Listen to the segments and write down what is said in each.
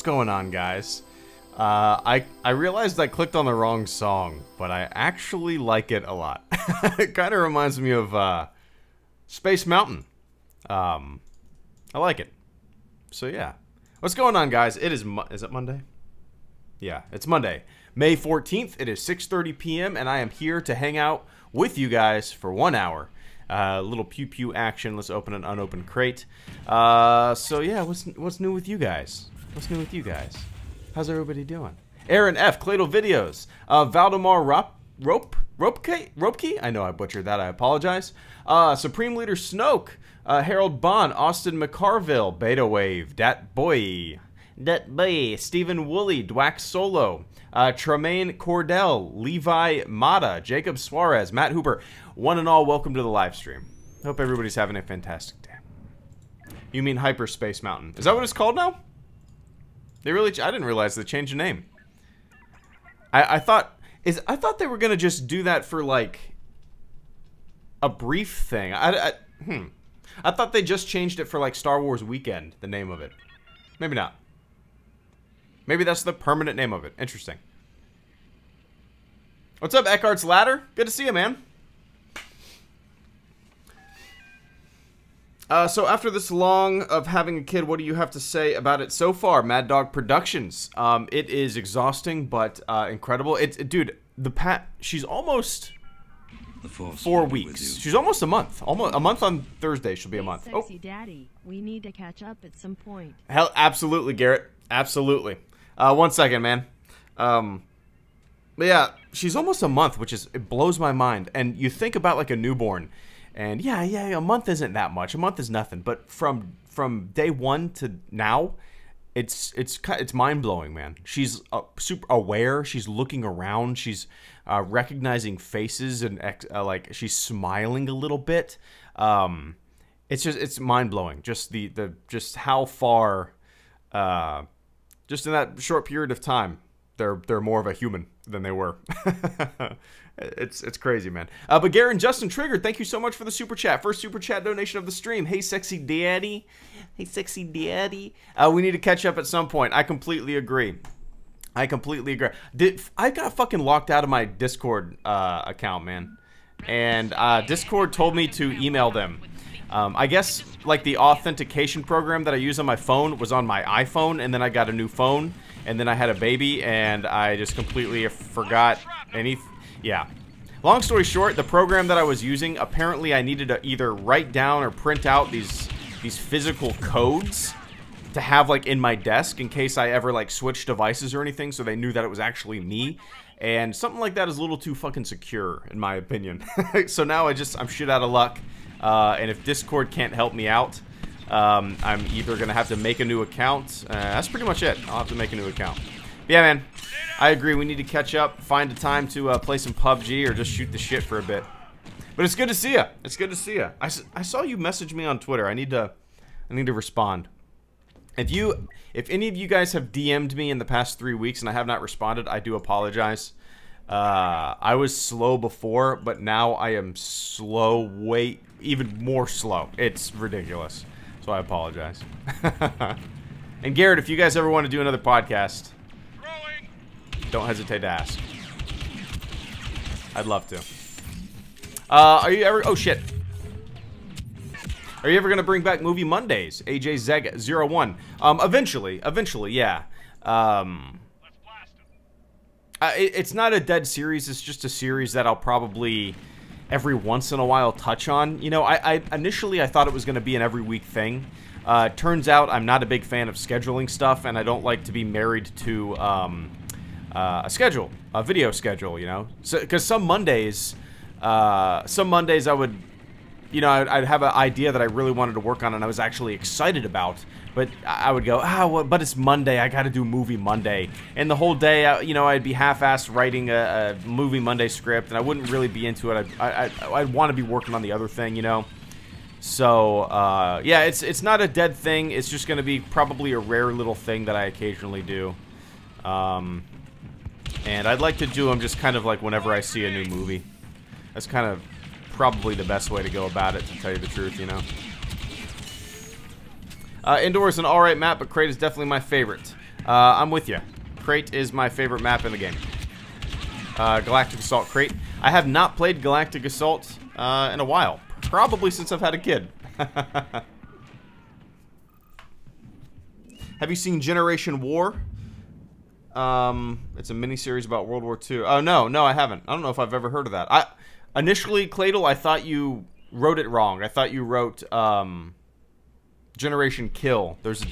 going on, guys? I realized I clicked on the wrong song, but I actually like it a lot. It kind of reminds me of Space Mountain. I like it. So yeah. What's going on, guys? It is it Monday? Yeah, it's Monday. May 14th. It is 6:30 p.m. and I am here to hang out with you guys for 1 hour. Little pew pew action. Let's open an unopened crate. So yeah, what's new with you guys? What's new with you guys? How's everybody doing? Aaron F. Cladle Videos. Valdemar Ropke. I know I butchered that. I apologize. Supreme Leader Snoke. Harold Bond. Austin McCarville. Beta Wave. Dat Boy. Stephen Woolley. Dwack Solo. Tremaine Cordell. Levi Mata. Jacob Suarez. Matt Hooper. One and all, welcome to the live stream. Hope everybody's having a fantastic day. You mean Hyperspace Mountain? Is that what it's called now? They really? I didn't realize they changed the name. I thought they were gonna just do that for like a brief thing. I thought they just changed it for like Star Wars Weekend, the name of it. Maybe not. Maybe that's the permanent name of it. Interesting. What's up, Eckhart's Ladder? Good to see you, man. So after this long of having a kid, what do you have to say about it so far? Mad Dog Productions. It is exhausting, but incredible. Dude, she's almost 4 weeks. She's almost a month. Almost a month on Thursday. She'll be a month. Sexy Daddy, we need to catch up at some point. Hell, absolutely, Garrett. Absolutely. 1 second, man. But yeah, she's almost a month, it blows my mind. And you think about like a newborn. And yeah, a month isn't that much. A month is nothing. But from day one to now, it's mind-blowing, man. She's super aware. She's looking around. She's recognizing faces and like she's smiling a little bit. It's mind-blowing. Just how far, just in that short period of time, they're more of a human than they were. It's crazy, man. But Garen Justin Trigger, thank you so much for the super chat. First super chat donation of the stream. Hey, sexy daddy. Hey, sexy daddy. We need to catch up at some point. I completely agree. I got fucking locked out of my Discord account, man. And Discord told me to email them. I guess like the authentication program that I use on my phone was on my iPhone, and then I got a new phone, and then I had a baby, and I just completely forgot anything. Yeah. Long story short, the program that I was using, apparently I needed to either write down or print out these physical codes to have like in my desk in case I ever like switched devices or anything, so they knew that it was actually me. And something like that is a little too fucking secure, in my opinion. So now I'm shit out of luck. And if Discord can't help me out, I'm either gonna have to make a new account. That's pretty much it. I'll have to make a new account. But yeah, man. I agree. We need to catch up, find a time to play some PUBG or just shoot the shit for a bit. But it's good to see you. It's good to see you. I saw you message me on Twitter. I need to respond. If any of you guys have DM'd me in the past 3 weeks and I have not responded, I do apologize. I was slow before, but now I am slow, even more slow. It's ridiculous. So I apologize. And Garrett, if you guys ever want to do another podcast, don't hesitate to ask. I'd love to. Are you ever... Oh, shit. Are you ever going to bring back Movie Mondays? AJ Zeg 01. Eventually, yeah. It's not a dead series. It's just a series that I'll probably every once in a while touch on. You know, initially I thought it was going to be an every week thing. Turns out I'm not a big fan of scheduling stuff, and I don't like to be married to... a video schedule, you know, because some Mondays I would, you know, I'd have an idea that I really wanted to work on and I was actually excited about, but I would go, well, but it's Monday, I gotta do Movie Monday, and the whole day, you know, I'd be half-assed writing a Movie Monday script, and I wouldn't really be into it. I'd want to be working on the other thing, you know. So yeah, it's not a dead thing. It's just gonna be probably a rare little thing that I occasionally do. And I'd like to do them just kind of like whenever I see a new movie. That's kind of probably the best way to go about it, to tell you the truth, you know. Indoor is an alright map, but Crate is definitely my favorite. I'm with you. Crate is my favorite map in the game. Galactic Assault Crate. I have not played Galactic Assault in a while. Probably since I've had a kid. Have you seen Generation War? It's a mini-series about World War II. Oh, no, I haven't. I don't know if I've ever heard of that. Initially, Cladle, I thought you wrote it wrong. I thought you wrote Generation Kill. There's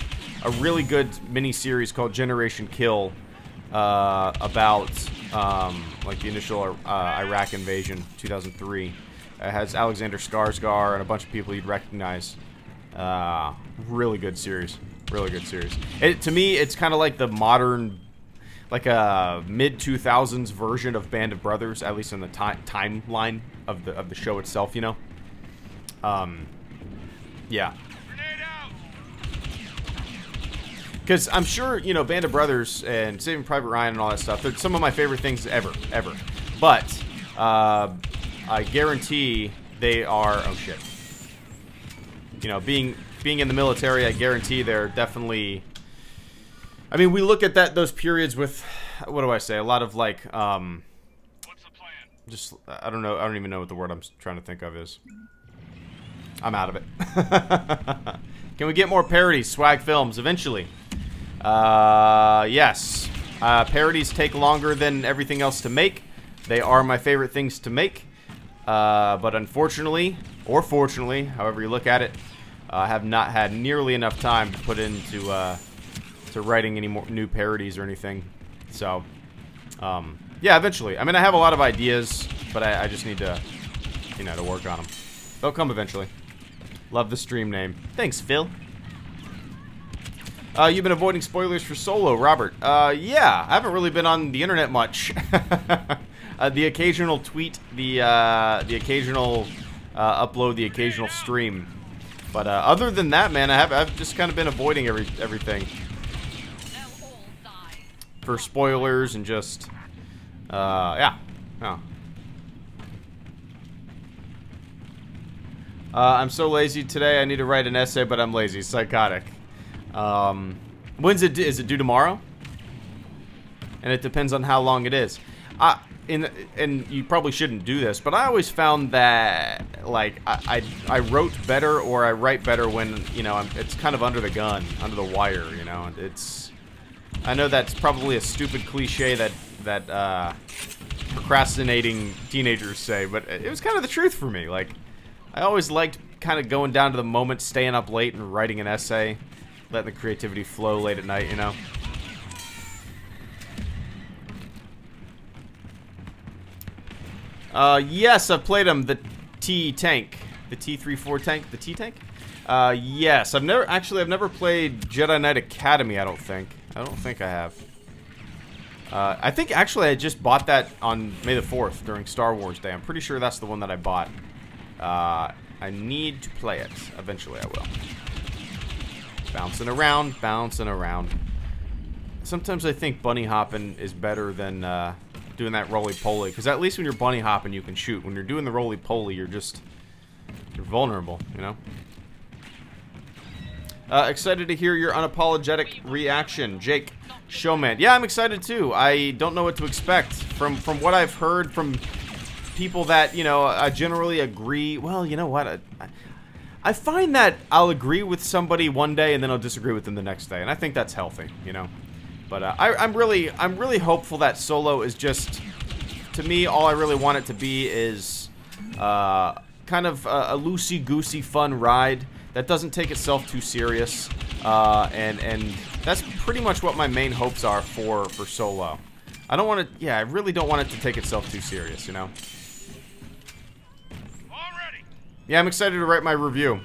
a really good mini-series called Generation Kill about like the initial Iraq invasion, 2003. It has Alexander Skarsgård and a bunch of people you'd recognize. Really good series. Really good series. To me, it's kind of like the modern, like a mid-2000s version of Band of Brothers, at least in the timeline of the show itself, you know? Yeah. Because I'm sure, you know, Band of Brothers and Saving Private Ryan and all that stuff, they're some of my favorite things ever. But, I guarantee they are, oh shit. You know, being in the military, I guarantee they're definitely, I mean, we look at those periods with, what do I say, a lot of like, what's the plan? Just, I don't know, I don't even know what the word I'm trying to think of is. I'm out of it. Can we get more parodies, swag films, eventually? Yes. Parodies take longer than everything else to make. They are my favorite things to make. But unfortunately, or fortunately, however you look at it, I have not had nearly enough time to put into to writing any more new parodies or anything. So, yeah, eventually. I mean, I have a lot of ideas, but I just need to, you know, to work on them. They'll come eventually. Love the stream name. Thanks, Phil. You've been avoiding spoilers for Solo, Robert. Yeah, I haven't really been on the internet much. The occasional tweet, the occasional upload, the occasional stream. But other than that, man, I've just kind of been avoiding everything for spoilers and just yeah. Oh. I'm so lazy today. I need to write an essay, but I'm lazy. Psychotic. When's it? Is it due tomorrow? And it depends on how long it is. And you probably shouldn't do this, but I always found that, like, I wrote better or I write better when, you know, it's kind of under the gun, under the wire, you know. I know that's probably a stupid cliche that procrastinating teenagers say, but it was kind of the truth for me. Like, I always liked kind of going down to the moment, staying up late and writing an essay, letting the creativity flow late at night, you know. Yes, I've played them. The T-Tank. The T-34 tank. The T-Tank? Yes. I've never played Jedi Knight Academy, I don't think. I have. I think, actually, I just bought that on May the 4th during Star Wars Day. I'm pretty sure that's the one that I bought. I need to play it. Eventually, I will. Bouncing around, bouncing around. Sometimes I think bunny hopping is better than, doing that roly-poly, because at least when you're bunny hopping you can shoot. When you're doing the roly-poly, you're vulnerable, you know. Excited to hear your unapologetic reaction, Jake Showman. Yeah, I'm excited too. I don't know what to expect from what I've heard from people that, you know, I generally agree. Well, you know what, I find that I'll agree with somebody one day and then I'll disagree with them the next day, and I think that's healthy, you know. But I'm really hopeful that Solo is just, to me, all I really want it to be is kind of a loosey-goosey fun ride that doesn't take itself too serious, and that's pretty much what my main hopes are for Solo. I don't want it, yeah, I really don't want it to take itself too serious, you know. Already. Yeah, I'm excited to write my review.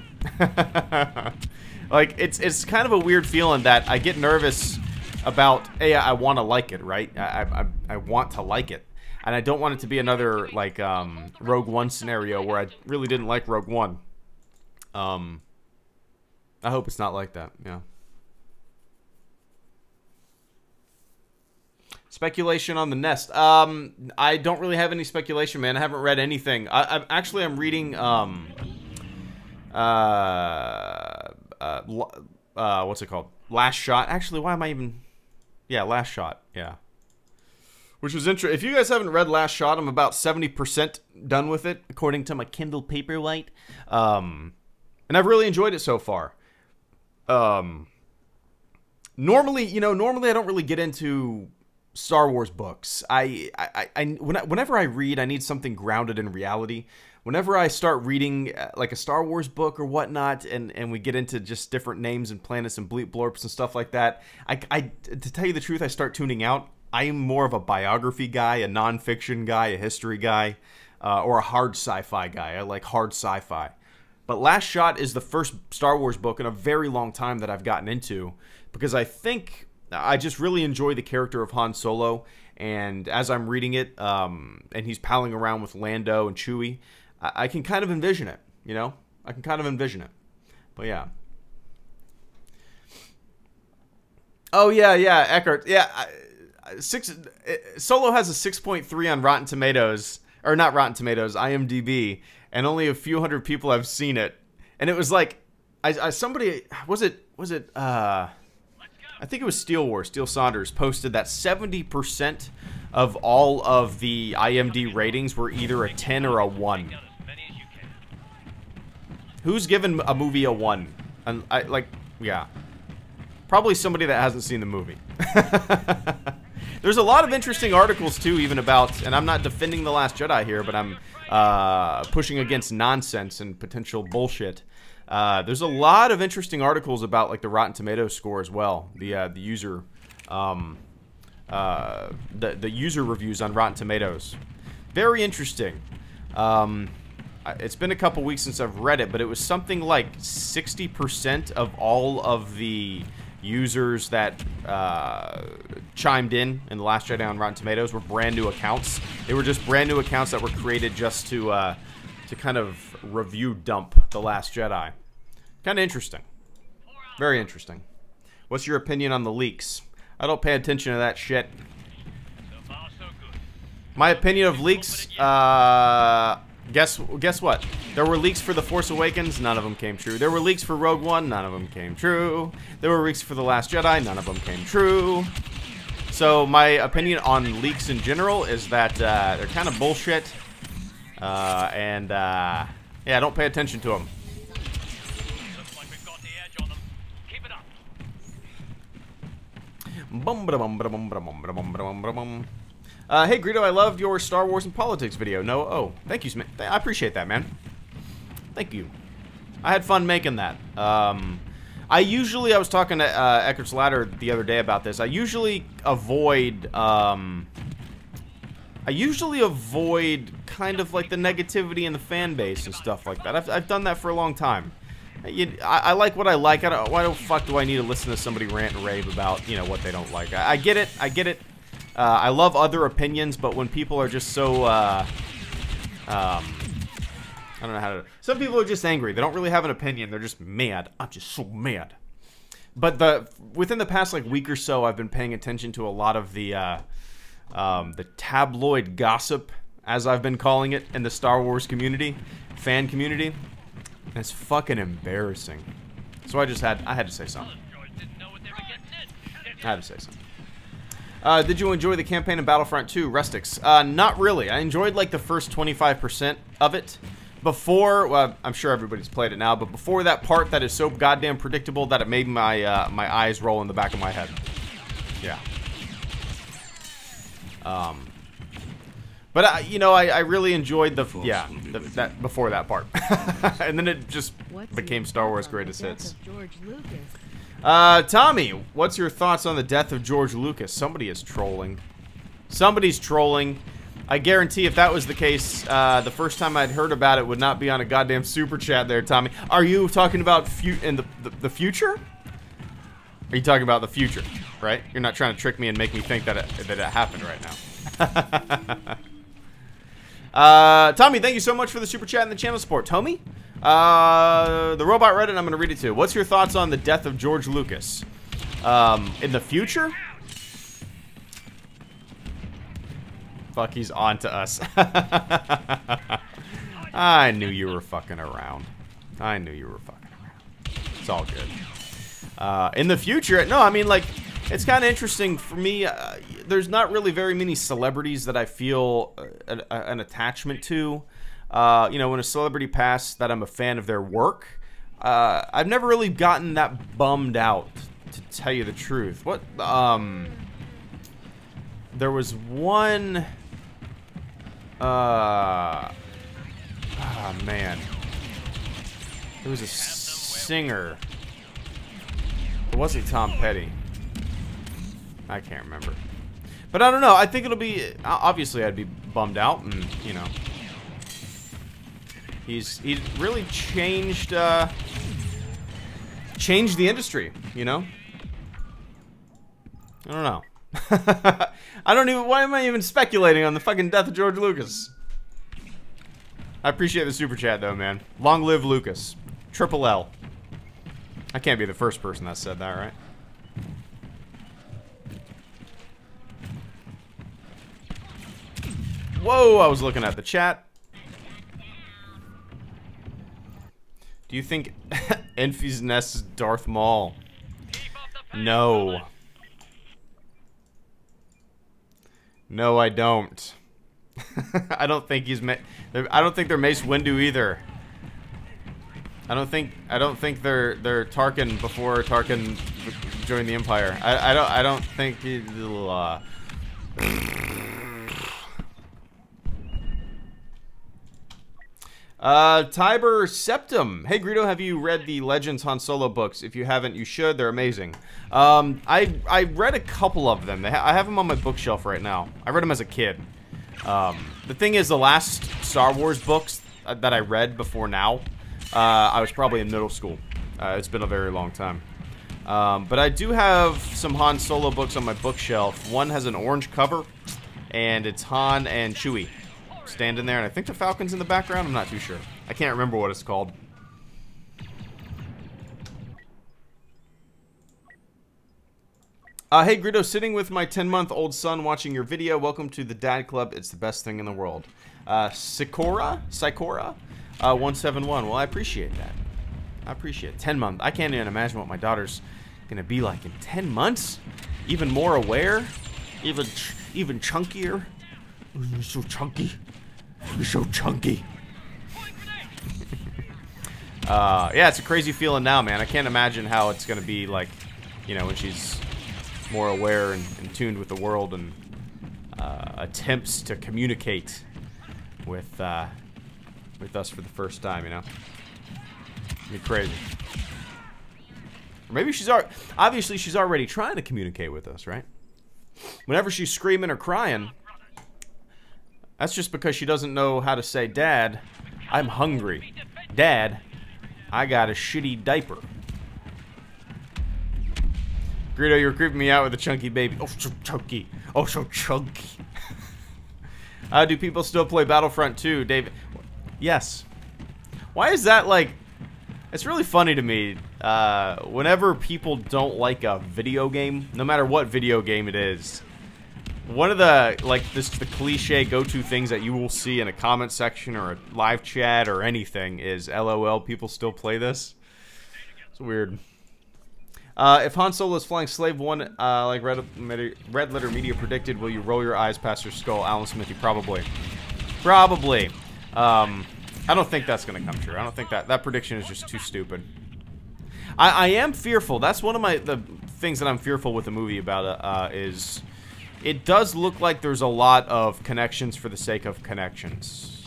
Like, it's kind of a weird feeling that I get nervous about, hey, I want to like it, right? I want to like it. And I don't want it to be another, like, Rogue One scenario where I really didn't like Rogue One. I hope it's not like that, yeah. Speculation on the Nest. I don't really have any speculation, man. I haven't read anything. I'm reading, what's it called? Last Shot. Actually, why am I even... Yeah, Last Shot. Yeah. Which was interesting. If you guys haven't read Last Shot, I'm about 70% done with it, according to my Kindle Paperwhite. And I've really enjoyed it so far. Normally I don't really get into Star Wars books. Whenever I read, I need something grounded in reality. Whenever I start reading like a Star Wars book or whatnot, and we get into just different names and planets and bleep blorps and stuff like that, to tell you the truth, I start tuning out. I am more of a biography guy, a nonfiction guy, a history guy, or a hard sci-fi guy. I like hard sci-fi. But Last Shot is the first Star Wars book in a very long time that I've gotten into, because I think I just really enjoy the character of Han Solo. And as I'm reading it, and he's palling around with Lando and Chewie, I can kind of envision it, you know? I can kind of envision it. But yeah. Oh, yeah, Eckhart. Yeah, Solo has a 6.3 on Rotten Tomatoes, or not Rotten Tomatoes, IMDb, and only a few hundred people have seen it. And it was like, somebody, I think it was Steel Saunders posted that 70% of all of the IMDb ratings were either a 10 or a 1. Who's given a movie a 1? And yeah. Probably somebody that hasn't seen the movie. There's a lot of interesting articles, too, even about, and I'm not defending The Last Jedi here, but I'm pushing against nonsense and potential bullshit. There's a lot of interesting articles about, like, the Rotten Tomatoes score as well. The user reviews on Rotten Tomatoes. Very interesting. It's been a couple weeks since I've read it, but it was something like 60% of all of the users that chimed in The Last Jedi on Rotten Tomatoes were brand new accounts. They were just brand new accounts that were created just to kind of review dump The Last Jedi. Kind of interesting. Very interesting. What's your opinion on the leaks? I don't pay attention to that shit. My opinion of leaks, guess what? There were leaks for The Force Awakens, none of them came true. There were leaks for Rogue One, none of them came true. There were leaks for The Last Jedi, none of them came true. So my opinion on leaks in general is that they're kind of bullshit. Yeah, don't pay attention to them. Looks like we've got the edge on them. Keep it up. Hey, Greedo, I loved your Star Wars and politics video. No, oh, thank you, I appreciate that, man. Thank you. I had fun making that. I was talking to Eckert's Ladder the other day about this. I usually avoid kind of like the negativity in the fan base and stuff like that. I've done that for a long time. I like what I like. Why the fuck do I need to listen to somebody rant and rave about, you know, what they don't like? I get it. I get it. I love other opinions, but when people are just so, I don't know how to... Some people are just angry. They don't really have an opinion. They're just mad. I'm just so mad. But within the past, like, week or so, I've been paying attention to a lot of the tabloid gossip, as I've been calling it, in the Star Wars community, fan community. And it's fucking embarrassing. So I had to say something. I had to say something. Did you enjoy the campaign in Battlefront 2, Rustics? Not really. I enjoyed, like, the first 25% of it. Before, well, I'm sure everybody's played it now, but before that part that is so goddamn predictable that it made my my eyes roll in the back of my head. Yeah. But, you know, I really enjoyed that before that part. And then it just became Star Wars Greatest Hits. Tommy, what's your thoughts on the death of George Lucas? Somebody is trolling. Somebody's trolling. I guarantee if that was the case, the first time I'd heard about it would not be on a goddamn super chat there, Tommy. Are you talking about the future? Are you talking about the future, right? You're not trying to trick me and make me think that it happened right now. Tommy, thank you so much for the super chat and the channel support. Tommy? The Robot Reddit, I'm going to read it too. What's your thoughts on the death of George Lucas? In the future? Fuck, he's on to us. I knew you were fucking around. I knew you were fucking around. It's all good. In the future, no, I mean, like, it's kind of interesting for me. There's not really very many celebrities that I feel an attachment to. You know, when a celebrity passed, that I'm a fan of their work. I've never really gotten that bummed out, to tell you the truth. What? There was one. Oh man, there was a singer. It wasn't Tom Petty. I can't remember. But I don't know. I think it'll be... Obviously, I'd be bummed out. And, you know... He's really changed... changed the industry, you know? I don't know. I don't even... Why am I even speculating on the fucking death of George Lucas? I appreciate the super chat, though, man. Long live Lucas. Triple L. I can't be the first person that said that, right? Whoa, I was looking at the chat. Do you think Enfys Nest is Darth Maul? No. No, I don't. I don't think he's I don't think they're Mace Windu either. I don't think they're Tarkin before Tarkin joined the Empire. I don't think he, Tiber Septum. Hey Greedo, have you read the Legends Han Solo books? If you haven't, you should. They're amazing. I read a couple of them. I have them on my bookshelf right now. I read them as a kid. The thing is, the last Star Wars books that I read before now, I was probably in middle school. It's been a very long time. But I do have some Han Solo books on my bookshelf. One has an orange cover, and it's Han and Chewie standing there, and I think the Falcon's in the background. I'm not too sure. I can't remember what it's called. Hey Greedo, sitting with my 10-month-old son watching your video. Welcome to the Dad Club. It's the best thing in the world. Sikora 171. Well, I appreciate that. I appreciate it. 10 months. I can't even imagine what my daughter's gonna be like in 10 months. Even more aware. Even chunkier. You're so chunky. You're so chunky. Yeah, it's a crazy feeling now, man. I can't imagine how it's gonna be like, you know, when she's more aware and tuned with the world and attempts to communicate with us for the first time, you know? It'd be crazy. Or maybe obviously she's already trying to communicate with us, right? Whenever she's screaming or crying, that's just because she doesn't know how to say, Dad, I'm hungry. Dad, I got a shitty diaper. Greedo, you're creeping me out with a chunky baby. Oh, so chunky. Oh, so chunky. Do people still play Battlefront 2, David? Yes. Why is that like... It's really funny to me. Whenever people don't like a video game, no matter what video game it is, one of the, like, the cliche go-to things that you will see in a comment section or a live chat or anything is, LOL, people still play this. It's weird. If Han Solo is flying Slave 1, like Red Letter Media predicted, will you roll your eyes past your skull? Alan Smithy, probably. Probably. I don't think that's going to come true. I don't think that prediction is just too stupid. I am fearful. That's one of the things that I'm fearful with the movie about is it does look like there's a lot of connections for the sake of connections.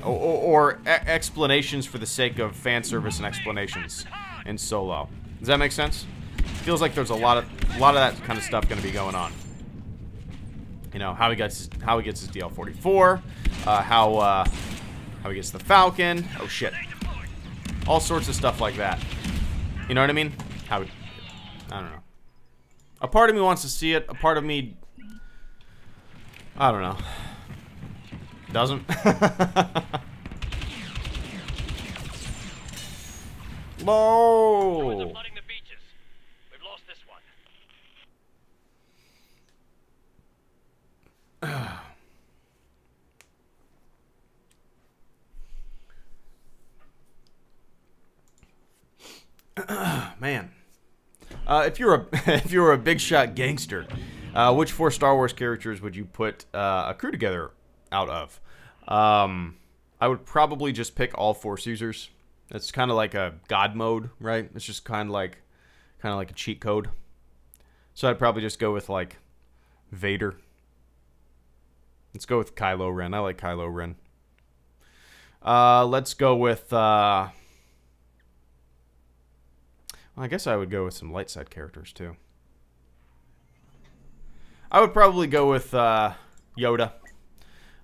Or explanations for the sake of fan service and explanations in Solo. Does that make sense? Feels like there's a lot of that kind of stuff going to be going on. You know, how he gets his DL-44, how he gets the Falcon. Oh shit! All sorts of stuff like that. You know what I mean? I don't know. A part of me wants to see it. A part of me, I don't know. Doesn't. No. Flooding the beaches. We've lost this one. Man. If you're a if you're a big shot gangster, which 4 Star Wars characters would you put a crew together out of? I would probably just pick all 4 Caesars. It's kind of like a God mode, right? It's just kind of like a cheat code. So I'd probably just go with like Vader. Let's go with Kylo Ren. I like Kylo Ren. Let's go with I guess I would go with some light side characters too. I would probably go with Yoda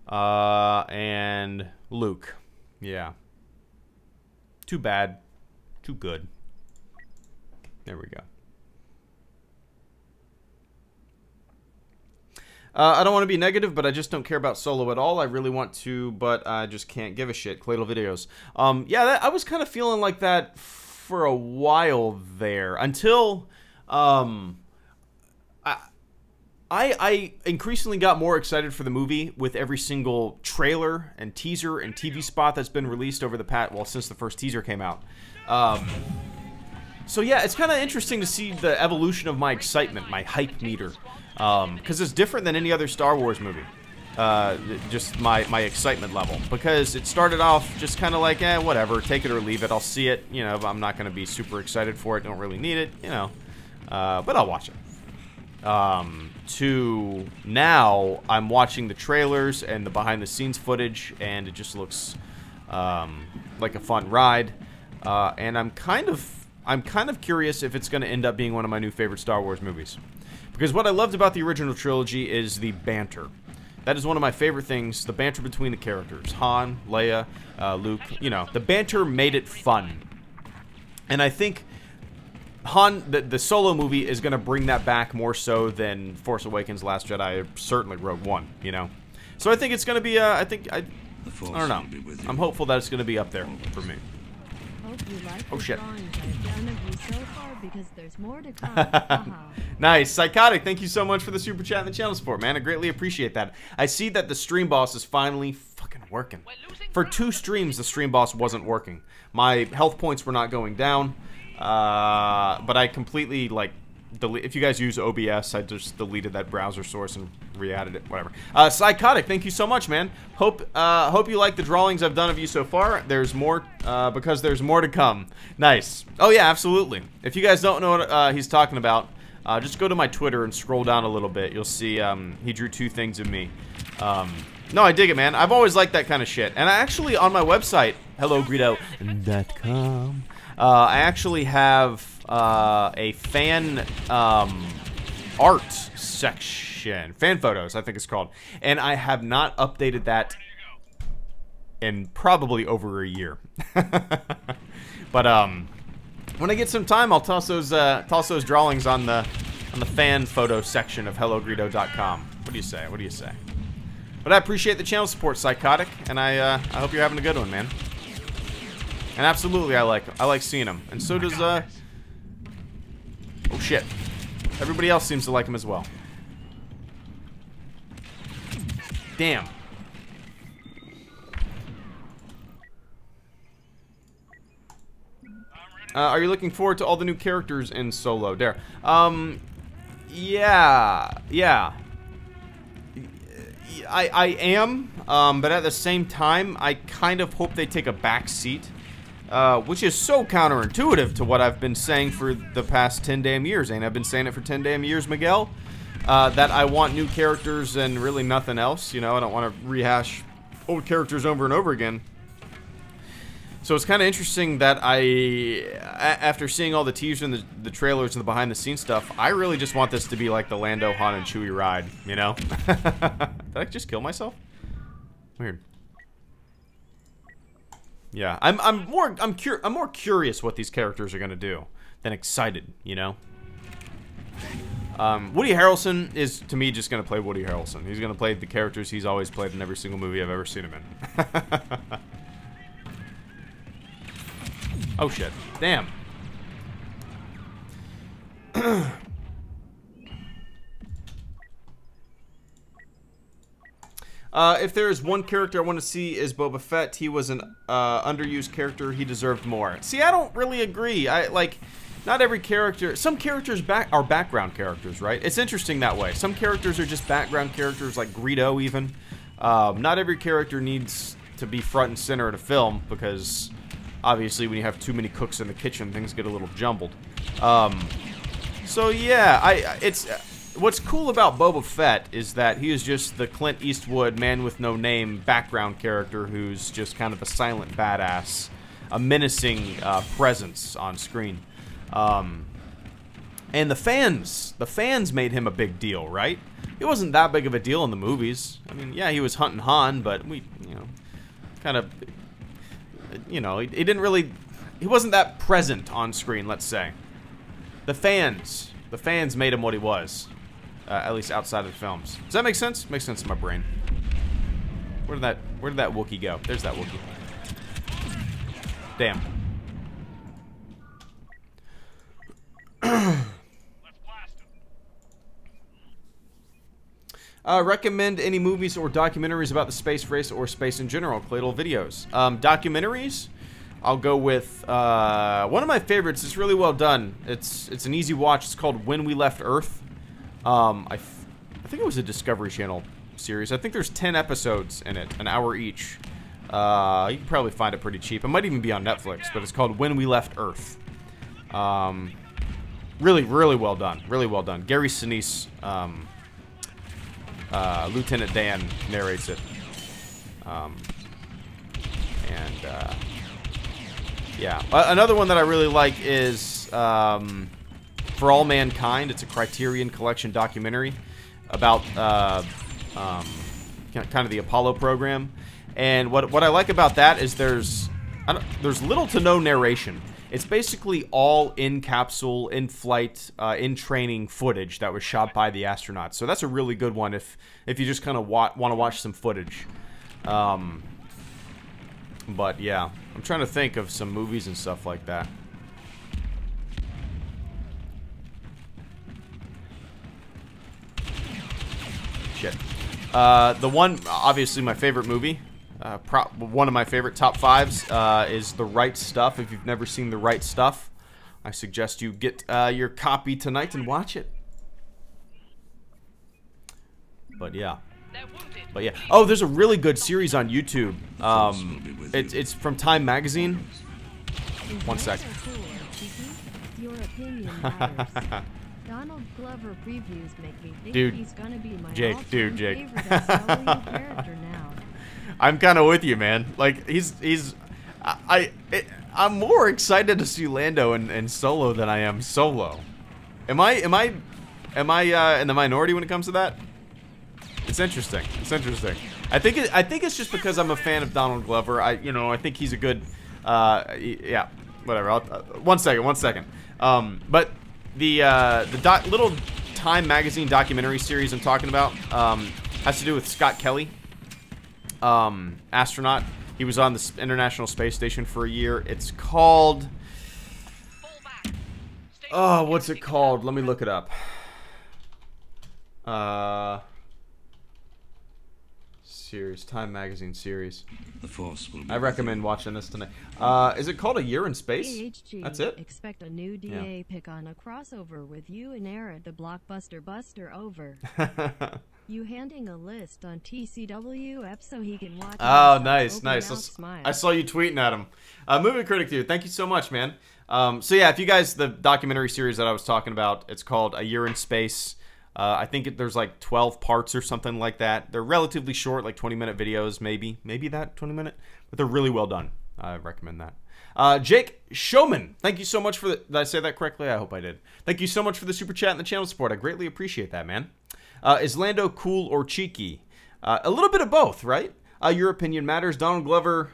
and Luke. Yeah. Too bad. Too good. There we go. I don't want to be negative, but I just don't care about Solo at all. I really want to, but I just can't give a shit. Cladle videos. Yeah, I was kind of feeling like that for a while there until I increasingly got more excited for the movie with every single trailer and teaser and TV spot that's been released over the past, well, since the first teaser came out. So yeah, it's kind of interesting to see the evolution of my excitement, my hype meter, because it's different than any other Star Wars movie. Just my excitement level, because it started off just kind of like, whatever, take it or leave it. I'll see it, you know, I'm not going to be super excited for it. Don't really need it, you know, but I'll watch it. To now, I'm watching the trailers and the behind-the-scenes footage, and it just looks like a fun ride. And I'm kind of curious if it's going to end up being one of my new favorite Star Wars movies, because what I loved about the original trilogy is the banter. That is one of my favorite things, the banter between the characters. Han, Leia, Luke, you know, the banter made it fun. And I think the Solo movie is going to bring that back more so than Force Awakens, Last Jedi, or certainly Rogue One, you know. So I think it's going to be, I don't know. I'm hopeful that it's going to be up there for me. Hope you like Oh, the shit. drawings I've done of you so far, because there's more to come. Nice. Psychotic, thank you so much for the super chat and the channel support, man. I greatly appreciate that. I see that the stream boss is finally fucking working. For 2 streams, the stream boss wasn't working. My health points were not going down, but I completely, like, if you guys use OBS, I just deleted that browser source and re-added it, whatever. Psychotic, thank you so much, man. Hope you like the drawings I've done of you so far. There's more, because there's more to come. Nice. Oh, yeah, absolutely. If you guys don't know what he's talking about, just go to my Twitter and scroll down a little bit. You'll see he drew 2 things of me. No, I dig it, man. I've always liked that kind of shit. And I actually, on my website, HelloGreedo.com, I actually have a fan art section. Fan photos, I think it's called. And I have not updated that in probably over a year. But when I get some time, I'll toss those drawings on the fan photo section of HelloGreedo.com. What do you say? What do you say? But I appreciate the channel support, Psychotic, and I hope you're having a good one, man. And absolutely, I like seeing him, and so does oh shit, everybody else seems to like him as well. Damn. Are you looking forward to all the new characters in Solo? There. Yeah. I am, but at the same time, I kind of hope they take a back seat, which is so counterintuitive to what I've been saying for the past 10 damn years. Ain't I been saying it for 10 damn years, Miguel? That I want new characters and really nothing else. You know, I don't want to rehash old characters over and over again. So it's kind of interesting that after seeing all the teasers and the trailers and the behind-the-scenes stuff, I really just want this to be like the Lando, Han, and Chewie ride, you know? Did I just kill myself? Weird. Yeah, I'm more curious what these characters are gonna do than excited, you know? Woody Harrelson is, to me, just gonna play Woody Harrelson. He's gonna play the characters he's always played in every single movie I've ever seen him in. Oh shit. Damn. If there is one character I want to see is Boba Fett. He was an underused character. He deserved more. See, I don't really agree. not every character, some characters are background characters, right? It's interesting that way. Some characters are just background characters, like Greedo even. Not every character needs to be front and center at a film, because obviously when you have too many cooks in the kitchen, things get a little jumbled. So yeah, what's cool about Boba Fett is that he is just the Clint Eastwood man with no name background character who's just kind of a silent badass, a menacing presence on screen. And the fans made him a big deal, right? It wasn't that big of a deal in the movies. I mean, yeah, he was hunting Han, but he didn't really, he wasn't that present on screen, let's say. The fans made him what he was, at least outside of the films. Does that make sense? Makes sense in my brain. Where did that Wookiee go? There's that Wookiee. Damn. Recommend any movies or documentaries about the space race or space in general. Cladle videos. Documentaries, I'll go with one of my favorites. It's really well done. It's an easy watch. It's called When We Left Earth. I think it was a Discovery Channel series. I think there's 10 episodes in it, an hour each. You can probably find it pretty cheap. It might even be on Netflix, but it's called When We Left Earth. Really, really well done. Really well done. Gary Sinise, Lieutenant Dan narrates it. Yeah. Another one that I really like is For All Mankind. It's a Criterion Collection documentary about kind of the Apollo program. And what I like about that is there's little to no narration. It's basically all in-capsule, in-flight, in-training footage that was shot by the astronauts. So that's a really good one if you just kind of want to watch some footage. But yeah, I'm trying to think of some movies and stuff like that. Shit. The one, obviously my favorite movie, one of my favorite top fives is The Right Stuff. If you've never seen The Right Stuff, I suggest you get your copy tonight and watch it. But yeah. Oh, there's a really good series on YouTube. It's from Time Magazine. One sec. Your opinion matters. Donald Glover previews make me think Dude, he's gonna be my Jake, all-time Jake. favorite SWTOR character now. I'm kind of with you, man. Like I'm more excited to see Lando in Solo than I am Solo. Am I in the minority when it comes to that? It's interesting. It's interesting. I think it's just because I'm a fan of Donald Glover. I think he's a good. Yeah, whatever. One second. But the little Time Magazine documentary series I'm talking about has to do with Scott Kelly, astronaut. He was on the International Space Station for a year. It's called. Oh, what's it called? Let me look it up. Series, Time Magazine series. The Force will be I recommend watching this tonight. Is it called A Year in Space? AHG, That's it? Expect a new DA pick on a crossover with you and Eric the Blockbuster Buster over. You handing a list on TCW Ep so he can watch. Oh, nice. Smile. I saw you tweeting at him. Movie Critic Dude, thank you so much, man. So yeah, if you guys, the documentary series that I was talking about, it's called A Year in Space. I think there's like 12 parts or something like that. They're relatively short, like 20-minute videos, maybe that 20-minute, but they're really well done. I recommend that. Jake Showman, thank you so much for the. Did I say that correctly? I hope I did. Thank you so much for the super chat and the channel support. I greatly appreciate that, man. Is Lando cool or cheeky? A little bit of both, right? Your opinion matters. Donald Glover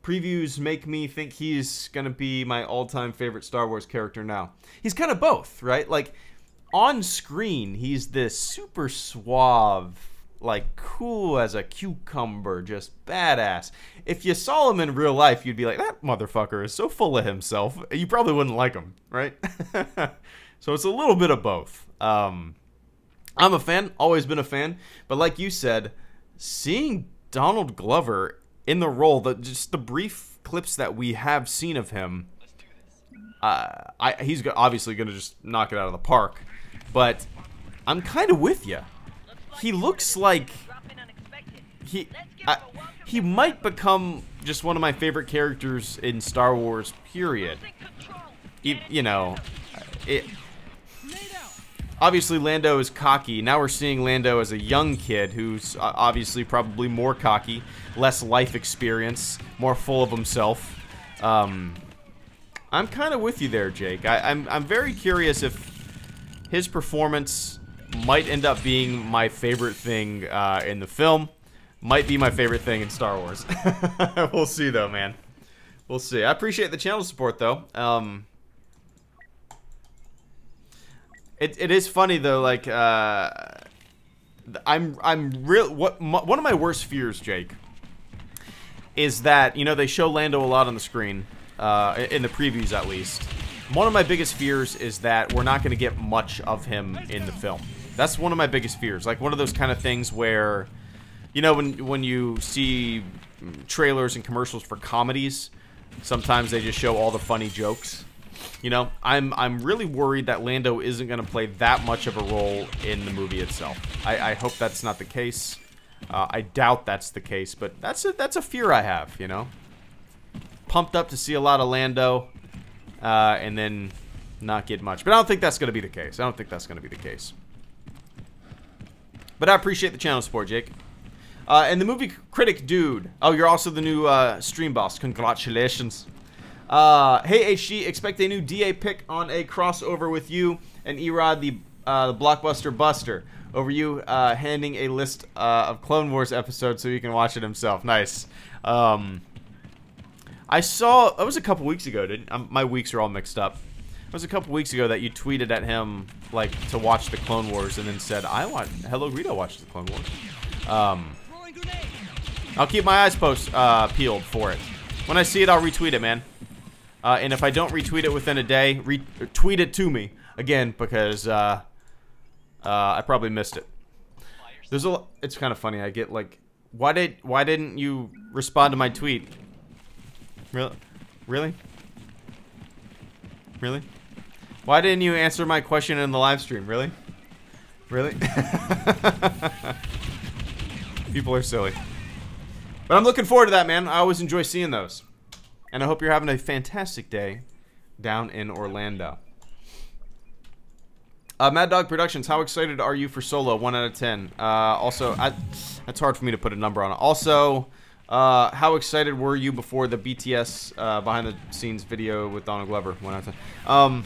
previews make me think he's gonna be my all-time favorite Star Wars character now. He's kind of both, right? Like, on screen, he's this super suave, like cool as a cucumber, just badass. If you saw him in real life, you'd be like, that motherfucker is so full of himself. You probably wouldn't like him, right? So it's a little bit of both. I'm a fan, always been a fan, but like you said, seeing Donald Glover in the role, just the brief clips that we have seen of him, he's obviously going to just knock it out of the park. But I'm kind of with you. He looks like he might become just one of my favorite characters in Star Wars, period. You know, obviously Lando is cocky. Now we're seeing Lando as a young kid who's obviously probably more cocky, less life experience, more full of himself. I'm kind of with you there, Jake. I'm very curious if his performance might end up being my favorite thing in the film. Might be my favorite thing in Star Wars. We'll see, though, man. We'll see. I appreciate the channel support, though. It is funny, though. Like, I'm real. One of my worst fears, Jake, is that, you know, they show Lando a lot on the screen, in the previews at least. One of my biggest fears is that we're not going to get much of him in the film. That's one of my biggest fears. Like, one of those kind of things where, you know, when you see trailers and commercials for comedies, sometimes they just show all the funny jokes. You know, I'm really worried that Lando isn't going to play that much of a role in the movie itself. I hope that's not the case. I doubt that's the case, but that's a fear I have, you know. Pumped up to see a lot of Lando, and then not get much. But I don't think that's going to be the case. I don't think that's going to be the case. But I appreciate the channel support, Jake. And the movie critic dude. Oh, you're also the new stream boss. Congratulations. Hey HD, expect a new DA pick on a crossover with you and Erod, the Blockbuster Buster. Over you handing a list of Clone Wars episodes so you can watch it himself. Nice. I saw, that was a couple weeks ago, my weeks are all mixed up. It was a couple weeks ago that you tweeted at him, like, to watch the Clone Wars, and then said, HelloGreedo watched the Clone Wars. I'll keep my eyes peeled for it. When I see it, I'll retweet it, man. And if I don't retweet it within a day, tweet it to me again, because I probably missed it. It's kind of funny. I get like, why didn't you respond to my tweet? Really? Why didn't you answer my question in the live stream? Really? People are silly. But I'm looking forward to that, man. I always enjoy seeing those. And I hope you're having a fantastic day down in Orlando. Mad Dog Productions, how excited are you for Solo? 1 out of 10. Also, that's hard for me to put a number on it. Also, how excited were you before the BTS behind-the-scenes video with Donald Glover? 1 out of 10.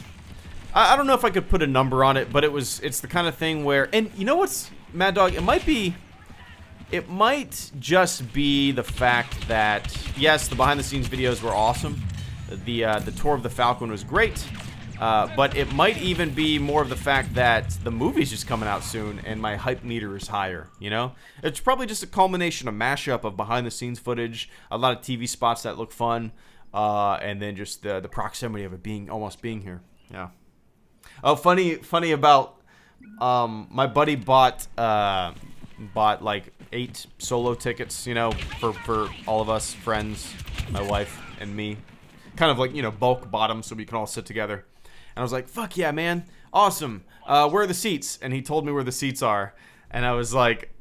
I don't know if I could put a number on it, but it's the kind of thing where, and you know what's, Mad Dog, it might just be the fact that, yes, the behind-the-scenes videos were awesome. The tour of the Falcon was great. But it might even be more of the fact that the movie's just coming out soon and my hype meter is higher, you know? It's probably just a culmination, a mashup of behind-the-scenes footage, a lot of TV spots that look fun, and then just the proximity of it almost being here. Yeah. Oh, funny about, my buddy bought like 8 Solo tickets, you know, for all of us, friends, my wife, and me. Kind of like, you know, bulk bought them so we can all sit together. And I was like, fuck yeah, man. Awesome. Where are the seats? And he told me where the seats are. And I was like,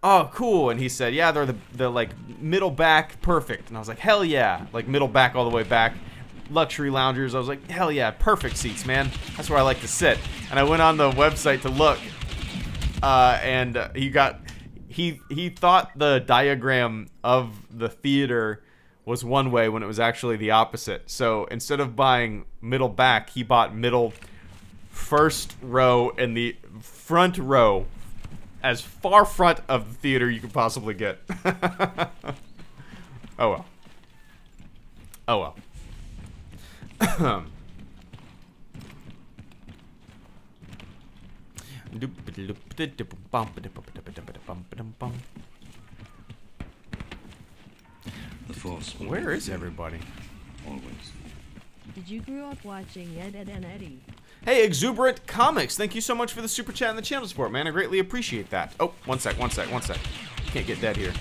oh, cool. And he said, yeah, they're like middle back, perfect. And I was like, hell yeah. Like middle back all the way back. Luxury loungers. I was like, hell yeah, perfect seats, man. That's where I like to sit. And I went on the website to look. And he thought the diagram of the theater was one way when it was actually the opposite. So instead of buying middle back, he bought middle first row and the front row, as far front of the theater you could possibly get. Oh well. Oh well. The Force. Where is everybody? Always. Did you grow up watching Ed, Edd, and Eddy? Hey, Exuberant Comics, thank you so much for the super chat and the channel support, man. I greatly appreciate that. Oh, one sec. Can't get dead here.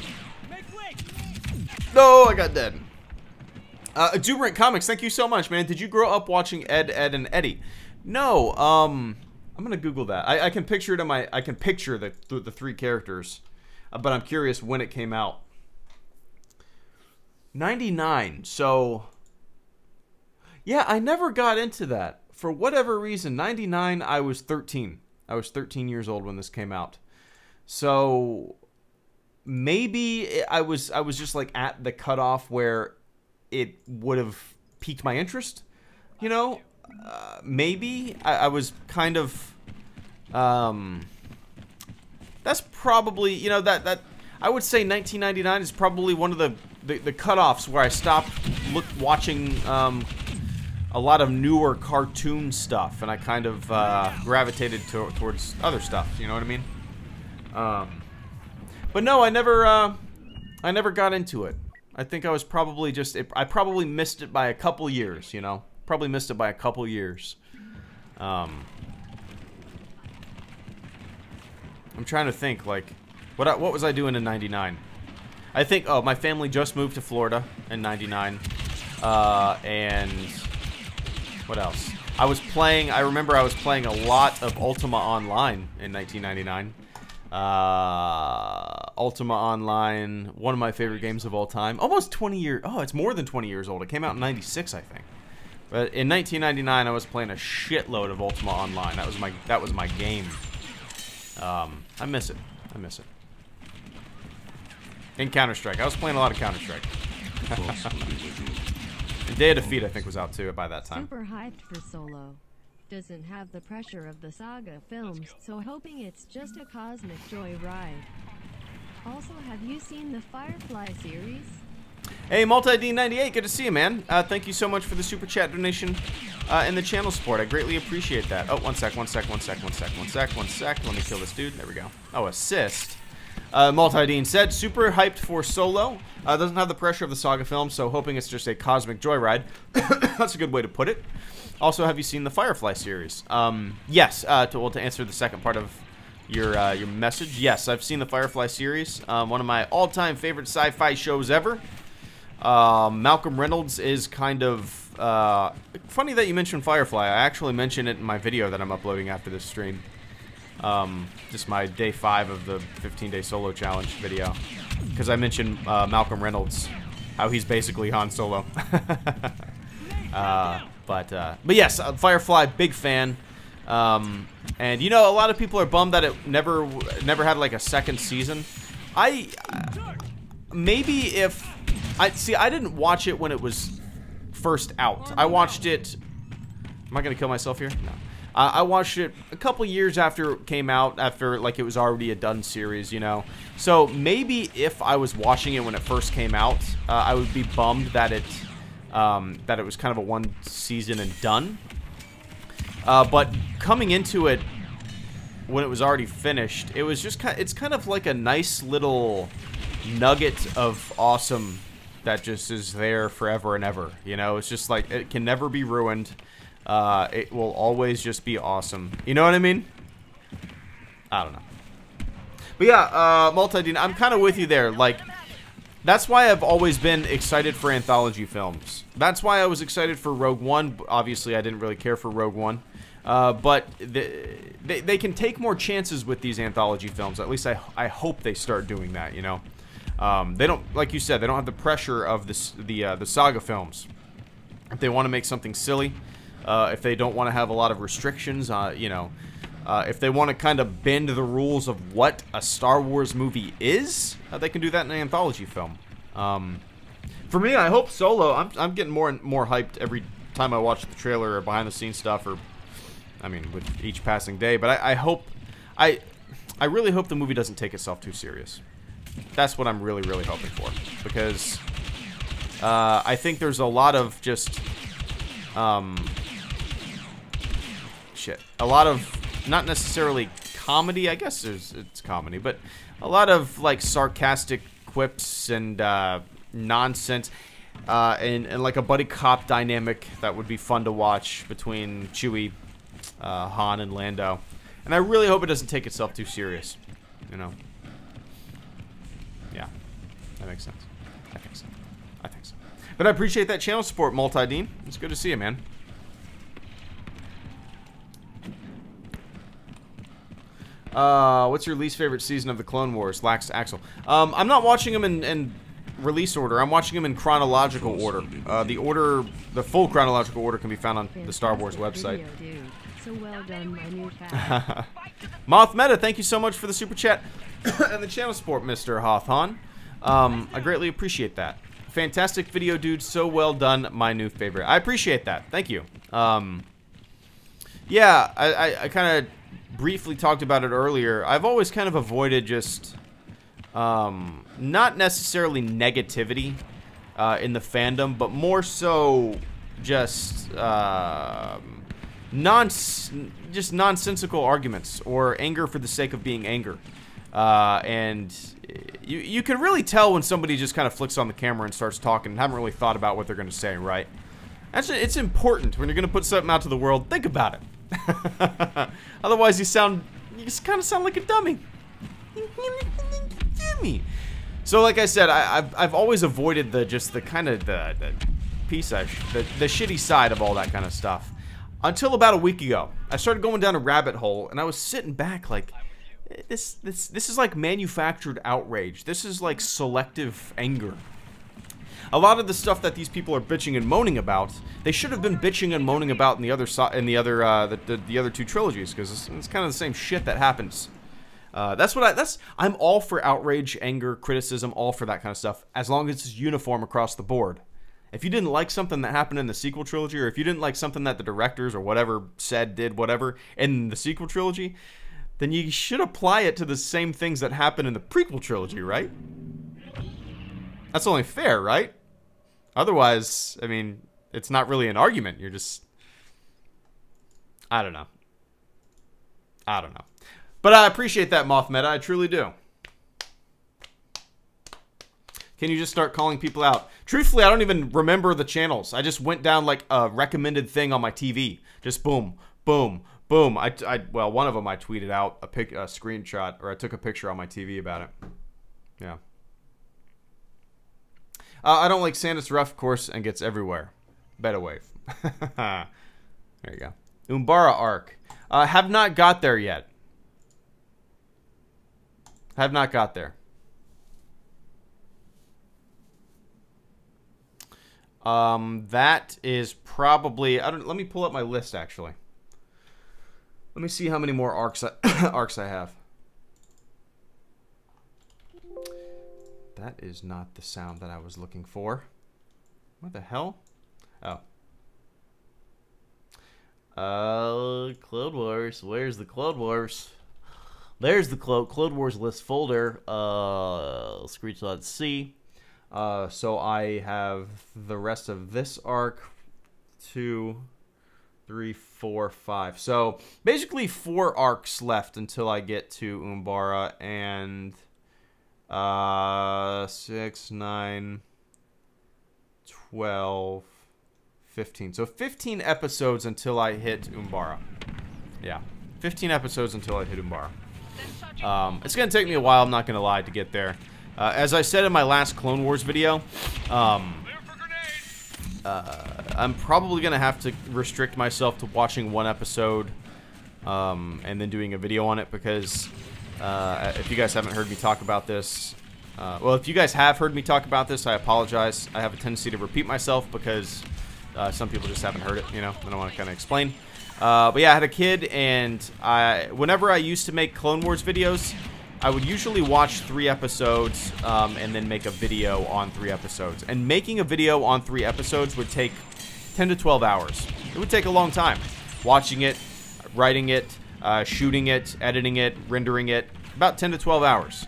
No, I got dead. Exuberant Comics, thank you so much, man. Did you grow up watching Ed, Edd, and Eddy? No. I'm gonna Google that. I can picture it in my. I can picture the three characters, but I'm curious when it came out. 99. So. Yeah, I never got into that for whatever reason. 99. I was 13. I was 13 years old when this came out. So maybe I was just like at the cutoff where it would have piqued my interest, you know. Maybe I was kind of. That's probably, you know, that I would say 1999 is probably one of the cutoffs where I stopped watching a lot of newer cartoon stuff, and I kind of gravitated towards other stuff. You know what I mean? But no, I never got into it. I think I was probably I probably missed it by a couple years, you know? Probably missed it by a couple years. I'm trying to think, like, what was I doing in 99? I think, my family just moved to Florida in 99. And what else? I remember I was playing a lot of Ultima Online in 1999. Ultima Online, one of my favorite games of all time. Almost 20 years. Oh, it's more than 20 years old. It came out in 96, I think. But in 1999, I was playing a shitload of Ultima Online. That was my game. I miss it. I miss it. And Counter-Strike. I was playing a lot of Counter-Strike. The Force will be with you. And Day of Defeat, I think, was out too by that time. Super hyped for Solo. Doesn't have the pressure of the saga films, so hoping it's just a cosmic joy ride. Also, have you seen the Firefly series? Hey, MultiD98, good to see you, man. Thank you so much for the super chat donation and the channel support. I greatly appreciate that. Oh, one sec. Let me kill this dude. There we go. Oh, assist. Multidine said, super hyped for Solo. Doesn't have the pressure of the saga film, so hoping it's just a cosmic joyride. That's a good way to put it. Also, have you seen the Firefly series? Yes. To answer the second part of your message, yes, I've seen the Firefly series. One of my all-time favorite sci-fi shows ever. Malcolm Reynolds is kind of funny that you mentioned Firefly. I actually mentioned it in my video that I'm uploading after this stream. Just my day 5 of the 15-day solo challenge video, because I mentioned Malcolm Reynolds, how he's basically Han Solo. But yes, Firefly, big fan. And you know, a lot of people are bummed that it never had like a second season. Maybe if I didn't watch it when it was first out. I watched it. Am I gonna kill myself here? No. I watched it a couple years after it came out, after like it was already a done series, you know. So maybe if I was watching it when it first came out, I would be bummed that it was kind of a one season and done. But coming into it when it was already finished, it was just it's kind of like a nice little nugget of awesome that just is there forever and ever. You know, it's just like it can never be ruined. It will always just be awesome. You know what I mean? I don't know. But yeah, Multidine, I'm kind of with you there. Like, that's why I've always been excited for anthology films. That's why I was excited for Rogue One. Obviously, I didn't really care for Rogue One. But they can take more chances with these anthology films. At least I hope they start doing that, you know? They don't, like you said, they don't have the pressure of the saga films. If they want to make something silly, if they don't want to have a lot of restrictions, you know, if they want to kind of bend the rules of what a Star Wars movie is, they can do that in an anthology film. For me, I hope Solo. I'm getting more and more hyped every time I watch the trailer or behind the scenes stuff, or I mean, with each passing day. But I hope, I really hope the movie doesn't take itself too serious. That's what I'm really, really hoping for, because I think there's a lot of just a lot of not necessarily comedy. I guess it's comedy, but a lot of like sarcastic quips and nonsense, and like a buddy cop dynamic that would be fun to watch between Chewie, Han, and Lando. And I really hope it doesn't take itself too serious, you know. Yeah, that makes sense. I think so. But I appreciate that channel support, Multi-Dean. It's good to see you, man. What's your least favorite season of the Clone Wars? Lax Axel. I'm not watching them in release order. I'm watching them in chronological order. The full chronological order can be found on the Star Wars website. Video, dude. So well done, my new fan. Moth Meta, thank you so much for the super chat and the channel support, Mr. Hawthorne. I greatly appreciate that. Fantastic video, dude. So well done, my new favorite. I appreciate that. Thank you. Yeah, I kind of briefly talked about it earlier. I've always kind of avoided just not necessarily negativity in the fandom, but more so just nonsensical arguments or anger for the sake of being anger. And you can really tell when somebody just kind of flicks on the camera and starts talking and haven't really thought about what they're going to say, right? Actually, it's important when you're going to put something out to the world. Think about it. Otherwise, you just kind of sound like a dummy. So, like I said, I've always avoided the shitty side of all that kind of stuff. Until about a week ago, I started going down a rabbit hole, and I was sitting back like, this is like manufactured outrage. This is like selective anger. A lot of the stuff that these people are bitching and moaning about, they should have been bitching and moaning about in the other two trilogies, because it's kind of the same shit that happens. I'm all for outrage, anger, criticism, all for that kind of stuff, as long as it's uniform across the board. If you didn't like something that happened in the sequel trilogy, or if you didn't like something that the directors or whatever said, did, whatever, in the sequel trilogy, then you should apply it to the same things that happened in the prequel trilogy, right? That's only fair, right? Otherwise, I mean, it's not really an argument. You're just... I don't know. But I appreciate that, Moth Meta. I truly do. Can you just start calling people out? Truthfully, I don't even remember the channels. I just went down like a recommended thing on my TV. Just boom, boom, boom. Well, one of them I tweeted out a screenshot, or I took a picture on my TV about it. Yeah. I don't like Santa's rough, of course, and gets everywhere. Beta wave. There you go. Umbara arc. Have not got there yet. Have not got there. That is probably... let me pull up my list, actually. Let me see how many more arcs I have. That is not the sound that I was looking for. What the hell? Oh. Clone Wars. Where's the Clone Wars? There's the Clone Wars list folder. Screenshot C. So I have the rest of this arc. 2, 3, 4, 5. So basically 4 arcs left until I get to Umbara, and 6, 9, 12, 15. So 15 episodes until I hit Umbara. Yeah, 15 episodes until I hit Umbara. It's going to take me a while, I'm not going to lie, to get there. As I said in my last Clone Wars video, I'm probably going to have to restrict myself to watching 1 episode and then doing a video on it, because if you guys haven't heard me talk about this, well, if you guys have heard me talk about this, I apologize. I have a tendency to repeat myself because some people just haven't heard it, you know, and I want to kind of explain. But yeah, I had a kid, and whenever I used to make Clone Wars videos, I would usually watch 3 episodes and then make a video on 3 episodes. And making a video on 3 episodes would take 10 to 12 hours. It would take a long time. Watching it, writing it, shooting it, editing it, rendering it, about 10 to 12 hours.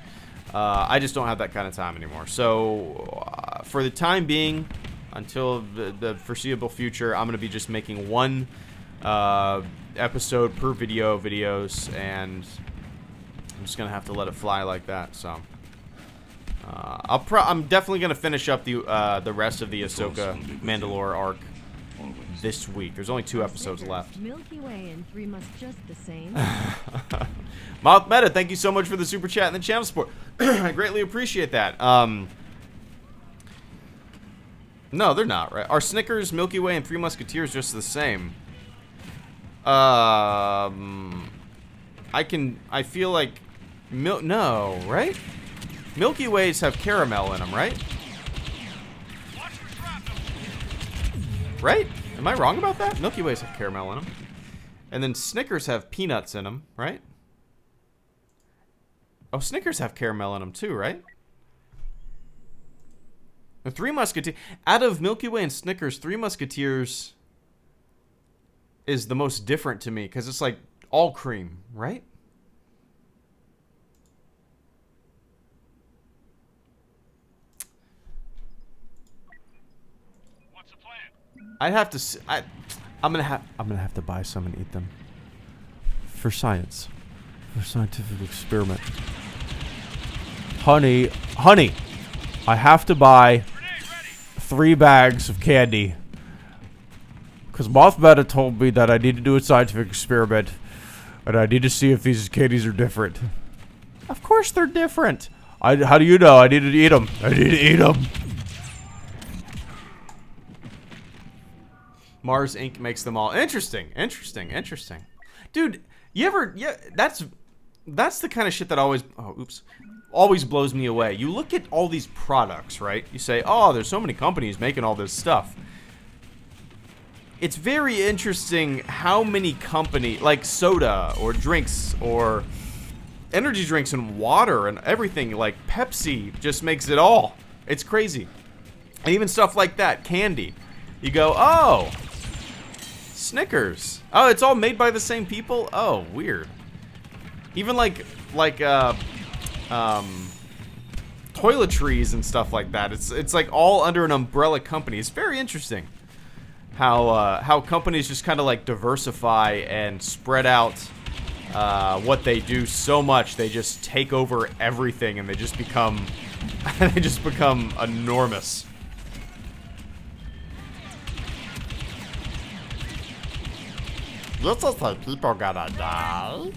I just don't have that kind of time anymore. So for the time being, until the foreseeable future, I'm going to be just making 1 episode per videos, and I'm just gonna have to let it fly like that. So I'm definitely gonna finish up the rest of the Ahsoka Mandalore arc this week. There's only 2 episodes left. Milky Way and 3 must just the same. Moth Meta, thank you so much for the super chat and the channel support. I greatly appreciate that. No, they're not, right? Are Snickers, Milky Way, and Three Musketeers just the same? I feel like... No, right? Milky Ways have caramel in them, right? Right? Am I wrong about that? Milky Ways have caramel in them. And then Snickers have peanuts in them, right? Oh, Snickers have caramel in them too, right? The Three Musketeers... Out of Milky Way and Snickers, Three Musketeers is the most different to me because it's like all cream, right? What's the plan? I'd have to... I'm gonna have to buy some and eat them for science, for scientific experiment. Honey, I have to buy 3 bags of candy because Mothbetta told me that I need to do a scientific experiment and I need to see if these candies are different. Of course they're different. How do you know? I need to eat them. I need to eat them. Mars Inc. makes them all. Interesting. Dude, you ever... Yeah, that's the kind of shit that always... Oh, oops. Always blows me away. You look at all these products, right? You say, oh, there's so many companies making all this stuff. It's very interesting how many companies, like soda or drinks or energy drinks and water and everything, like Pepsi just makes it all. It's crazy. And even stuff like that, candy. You go, oh, Snickers. Oh, it's all made by the same people? Oh, weird. Even like toiletries and stuff like that. It's like all under an umbrella company. It's very interesting how companies just kind of like diversify and spread out what they do so much. They just take over everything and they just become enormous. This is like people gonna die.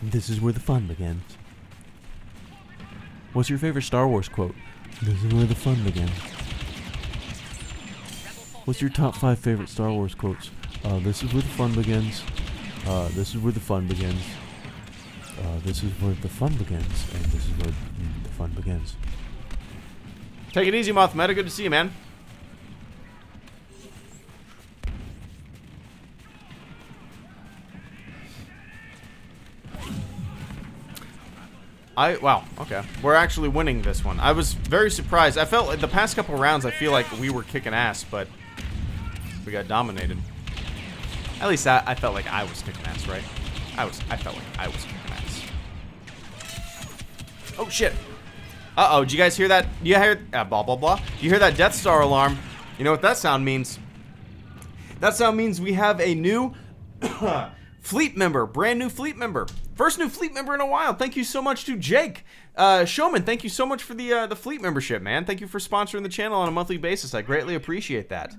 This is where the fun begins. What's your favorite Star Wars quote? This is where the fun begins. What's your top 5 favorite Star Wars quotes? This is where the fun begins. This is where the fun begins. This is where the fun begins. And this is where the fun begins. Take it easy, Mothmeta. Good to see you, man. Wow, okay. We're actually winning this one. I was very surprised. I felt like the past couple rounds, I feel like we were kicking ass, but we got dominated. At least I felt like I was kicking ass, right? I felt like I was kicking ass. Oh, shit. Uh-oh, did you guys hear that? You hear, blah, blah, blah. You hear that Death Star alarm? You know what that sound means? That sound means we have a new fleet member, brand new fleet member. First new fleet member in a while. Thank you so much to Jake. Showman, thank you so much for the fleet membership, man. Thank you for sponsoring the channel on a monthly basis. I greatly appreciate that.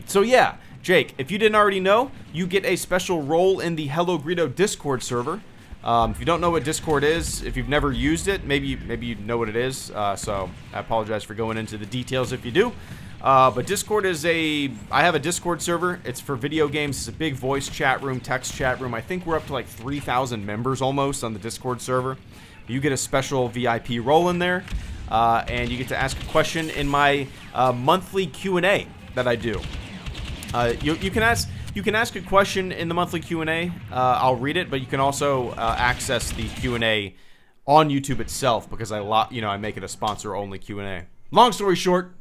So yeah, Jake, if you didn't already know, you get a special role in the HelloGreedo Discord server. If you don't know what Discord is, if you've never used it, maybe you know what it is. So I apologize for going into the details if you do. But Discord is I have a Discord server. It's for video games. It's a big voice chat room, text chat room. I think we're up to like 3,000 members almost on the Discord server. You get a special VIP role in there, and you get to ask a question in my monthly Q&A that I do. You can ask a question in the monthly Q&A. I'll read it, but you can also access the Q&A on YouTube itself because I make it a sponsor-only Q&A. Long story short.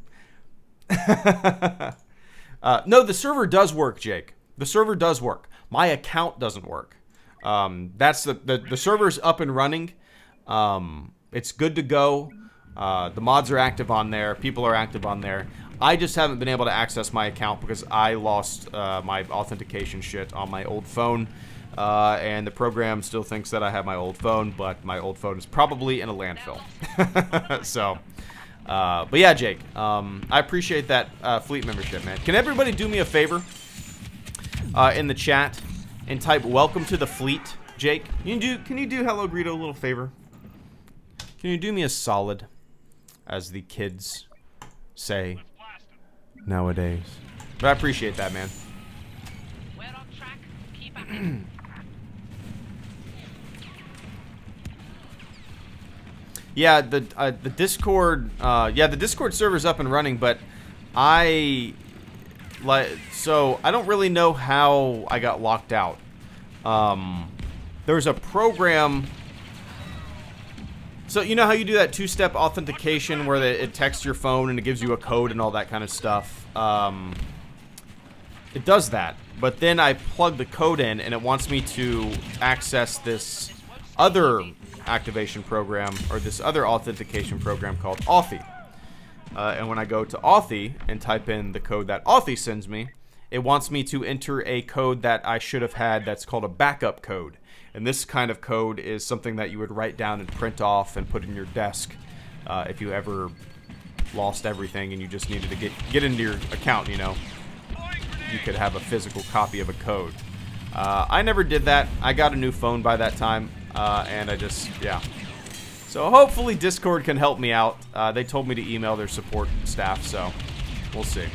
No, the server does work, Jake. The server does work. My account doesn't work. That's the server's up and running. It's good to go. The mods are active on there. People are active on there. I just haven't been able to access my account because I lost my authentication shit on my old phone. And the program still thinks that I have my old phone, but my old phone is probably in a landfill. So... but yeah, Jake, I appreciate that fleet membership, man. Can everybody do me a favor in the chat and type "Welcome to the fleet," Jake? Can you do HelloGreedo a little favor Can you do me a solid, as the kids say nowadays? But I appreciate that, man. We're on track. Keep at it. Yeah, the Discord, the Discord server's up and running, but so I don't really know how I got locked out. There's a program. So you know how you do that two-step authentication where it texts your phone and it gives you a code and all that kind of stuff. It does that, but then I plug the code in and it wants me to access this other activation program or this other authentication program called Authy. And when I go to Authy and type in the code that Authy sends me, it wants me to enter a code that I should have had that's called a backup code. And this kind of code is something that you would write down and print off and put in your desk if you ever lost everything and you just needed to get into your account, you know. You could have a physical copy of a code. I never did that. I got a new phone by that time, and I just, yeah. So hopefully Discord can help me out. They told me to email their support staff, so we'll see.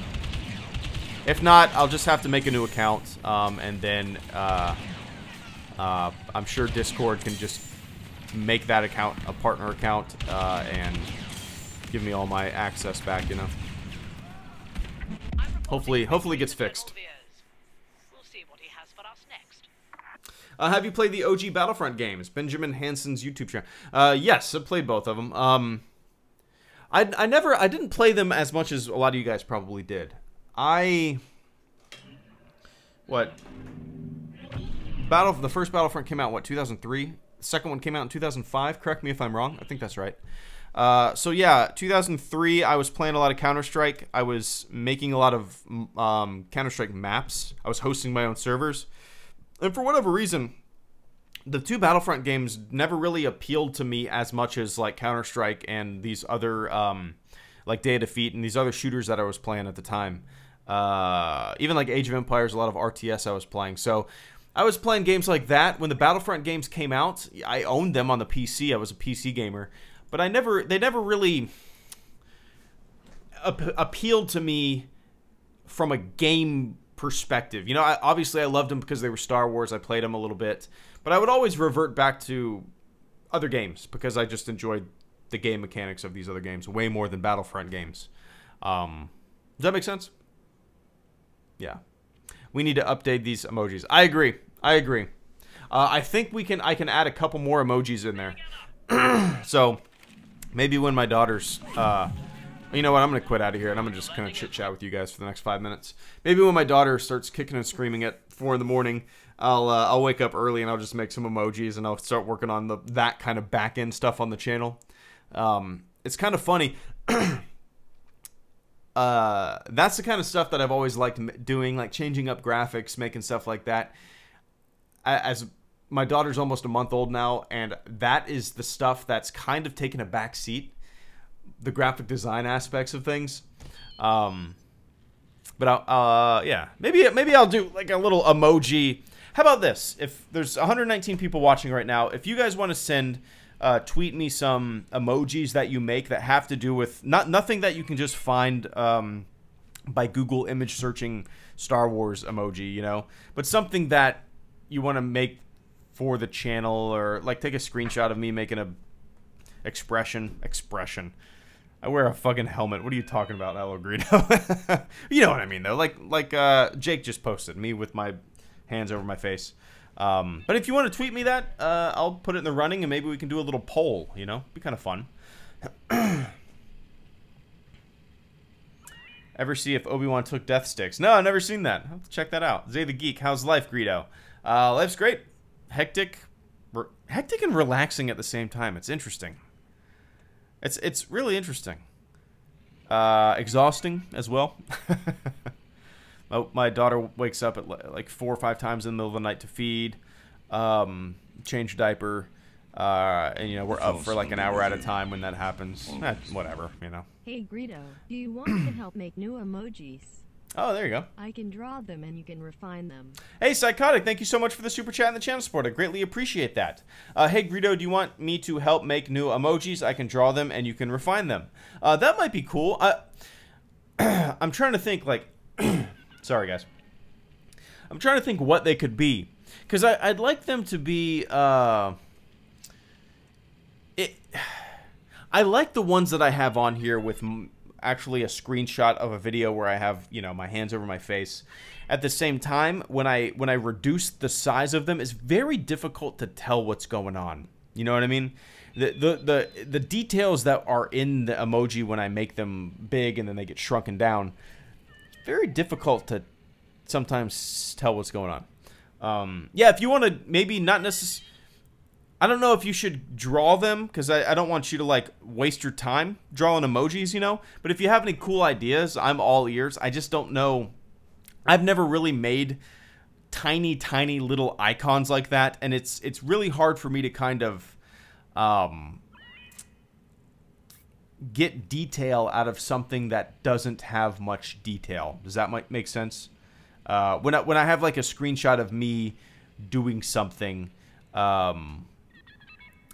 If not, I'll just have to make a new account, and then I'm sure Discord can just make that account a partner account and give me all my access back, you know. Hopefully it gets fixed. We'll see what he has for us next. Have you played the OG Battlefront games? Benjamin Hansen's YouTube channel. Yes, I've played both of them. I didn't play them as much as a lot of you guys probably did. The first Battlefront came out, what, 2003? The second one came out in 2005. Correct me if I'm wrong. I think that's right. So yeah, 2003, I was playing a lot of Counter-Strike. I was making a lot of Counter-Strike maps. I was hosting my own servers. And for whatever reason, the two Battlefront games never really appealed to me as much as like Counter-Strike and these other, like Day of Defeat and these other shooters that I was playing at the time. Even like Age of Empires, a lot of RTS I was playing. So I was playing games like that. When the Battlefront games came out, I owned them on the PC. I was a PC gamer. But they never really appealed to me from a game perspective. You know, obviously I loved them because they were Star Wars. I played them a little bit. But I would always revert back to other games because I just enjoyed the game mechanics of these other games way more than Battlefront games. Does that make sense? Yeah. We need to update these emojis. I agree. I think I can add a couple more emojis in there. So maybe when my daughter's, you know what, I'm going to quit out of here and I'm just going to chit chat with you guys for the next 5 minutes. Maybe when my daughter starts kicking and screaming at 4 in the morning, I'll wake up early and I'll just make some emojis and I'll start working on that kind of back end stuff on the channel. It's kind of funny. That's the kind of stuff that I've always liked doing, like changing up graphics, making stuff like that. As my daughter's almost a month old now, and that is the stuff that's kind of taken a back seat, the graphic design aspects of things. But yeah, maybe I'll do like a little emoji. How about this? If there's 119 people watching right now, if you guys want to send, tweet me some emojis that you make that have to do with nothing that you can just find by Google image searching Star Wars emoji, you know, but something that you want to make for the channel, or like take a screenshot of me making a expression. I wear a fucking helmet. What are you talking about, HelloGreedo? You know what I mean, though. Like Jake just posted me with my hands over my face. But if you want to tweet me that, I'll put it in the running, and maybe we can do a little poll. You know, be kind of fun. Ever see if Obi-Wan took death sticks? No, I've never seen that. I'll have to check that out. Zay the Geek, how's life, Greedo? Life's great. Hectic and relaxing at the same time. It's interesting. It's really interesting. Exhausting as well. My daughter wakes up at like 4 or 5 times in the middle of the night to feed, change diaper, and you know we're up for like an hour at a time when that happens. Whatever, you know. Hey Greedo, do you want to help make new emojis? Oh, there you go. I can draw them and you can refine them. Hey, Psychotic, thank you so much for the super chat and the channel support. I greatly appreciate that. Hey, Greedo, do you want me to help make new emojis? I can draw them and you can refine them. That might be cool. I'm trying to think, like... Sorry, guys. I'm trying to think what they could be. Because I'd like them to be... I like the ones that I have on here with... actually a screenshot of a video where I have, you know, my hands over my face. At the same time, when I reduce the size of them, it's very difficult to tell what's going on. You know what I mean? The details that are in the emoji when I make them big and then they get shrunken down, very difficult to sometimes tell what's going on. Yeah, if you want to maybe not necessarily... I don't know if you should draw them, because I don't want you to, like, waste your time drawing emojis, you know? But if you have any cool ideas, I'm all ears. I just don't know. I've never really made tiny, tiny little icons like that, and it's really hard for me to kind of get detail out of something that doesn't have much detail. Does that make sense? When I have, like, a screenshot of me doing something...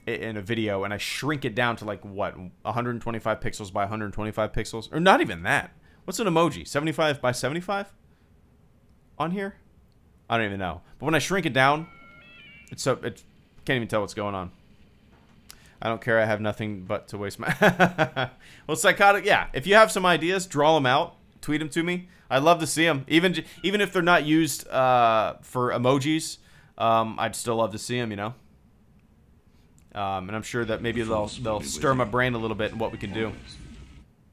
in a video, and I shrink it down to, like, what, 125 pixels by 125 pixels? Or not even that. What's an emoji? 75 by 75? On here? I don't even know. But when I shrink it down, it can't even tell what's going on. I don't care. I have nothing but to waste my... Well, Psychotic, yeah. If you have some ideas, draw them out. Tweet them to me. I'd love to see them. Even if they're not used for emojis, I'd still love to see them, you know? And I'm sure that maybe they'll stir my brain a little bit in what we can do.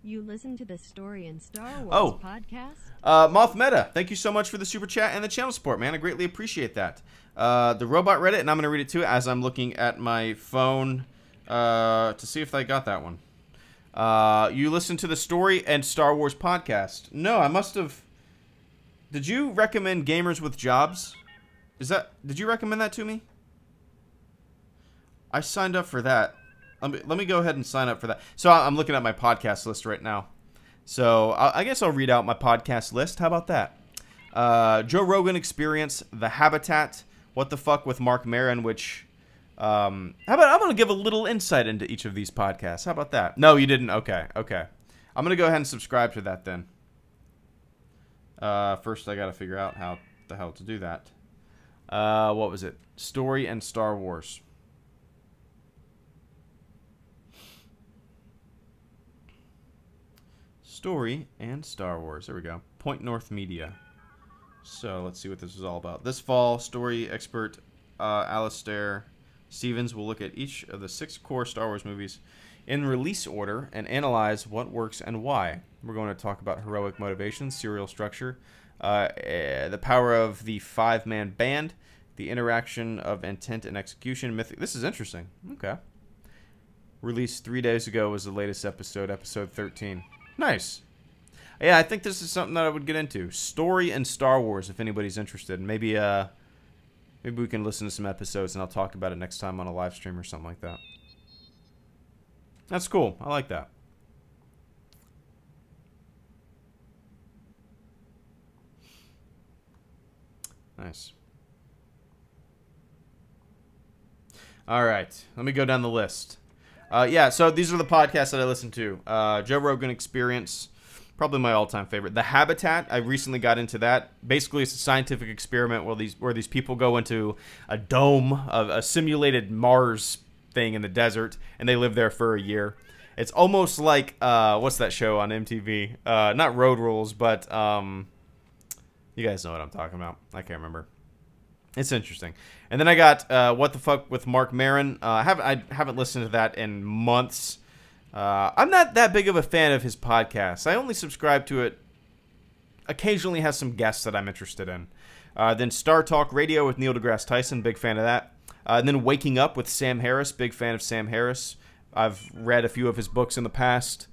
You listen to the Story and Star Wars podcast? Moth Meta, thank you so much for the super chat and the channel support, man. I greatly appreciate that. The robot read it, and I'm going to read it too as I'm looking at my phone to see if I got that one. You listen to the Story and Star Wars podcast. No, I must have... Did you recommend Gamers with Jobs? Did you recommend that to me? I signed up for that. Let me go ahead and sign up for that. So I'm looking at my podcast list right now. So I guess I'll read out my podcast list. How about that? Joe Rogan Experience, The Habitat, What the Fuck with Mark Maron, which... how about I'm going to give a little insight into each of these podcasts. How about that? No, you didn't? Okay. I'm going to go ahead and subscribe to that then. First, I got to figure out how the hell to do that. What was it? Story and Star Wars. Story and Star Wars. There we go. Point North Media. So let's see what this is all about. This fall, story expert Alistair Stevens will look at each of the 6 core Star Wars movies in release order and analyze what works and why. We're going to talk about heroic motivations, serial structure, the power of the 5-man band, the interaction of intent and execution. This is interesting. Okay. Released 3 days ago was the latest episode, episode 13. Nice. Yeah, I think this is something that I would get into. Story and Star Wars, if anybody's interested. Maybe we can listen to some episodes and I'll talk about it next time on a live stream or something like that. That's cool. I like that. Nice. All right. Let me go down the list. Yeah, so these are the podcasts that I listen to. Joe Rogan Experience, probably my all-time favorite. The Habitat, I recently got into that. Basically, it's a scientific experiment where these people go into a dome, a simulated Mars thing in the desert, and they live there for a year. It's almost like, what's that show on MTV? Not Road Rules, but you guys know what I'm talking about. I can't remember. It's interesting. And then I got What the Fuck with Mark Maron. I haven't listened to that in months. I'm not that big of a fan of his podcast. I only subscribe to it. Occasionally has some guests that I'm interested in. Then Star Talk Radio with Neil deGrasse Tyson. Big fan of that. And then Waking Up with Sam Harris. Big fan of Sam Harris. I've read a few of his books in the past.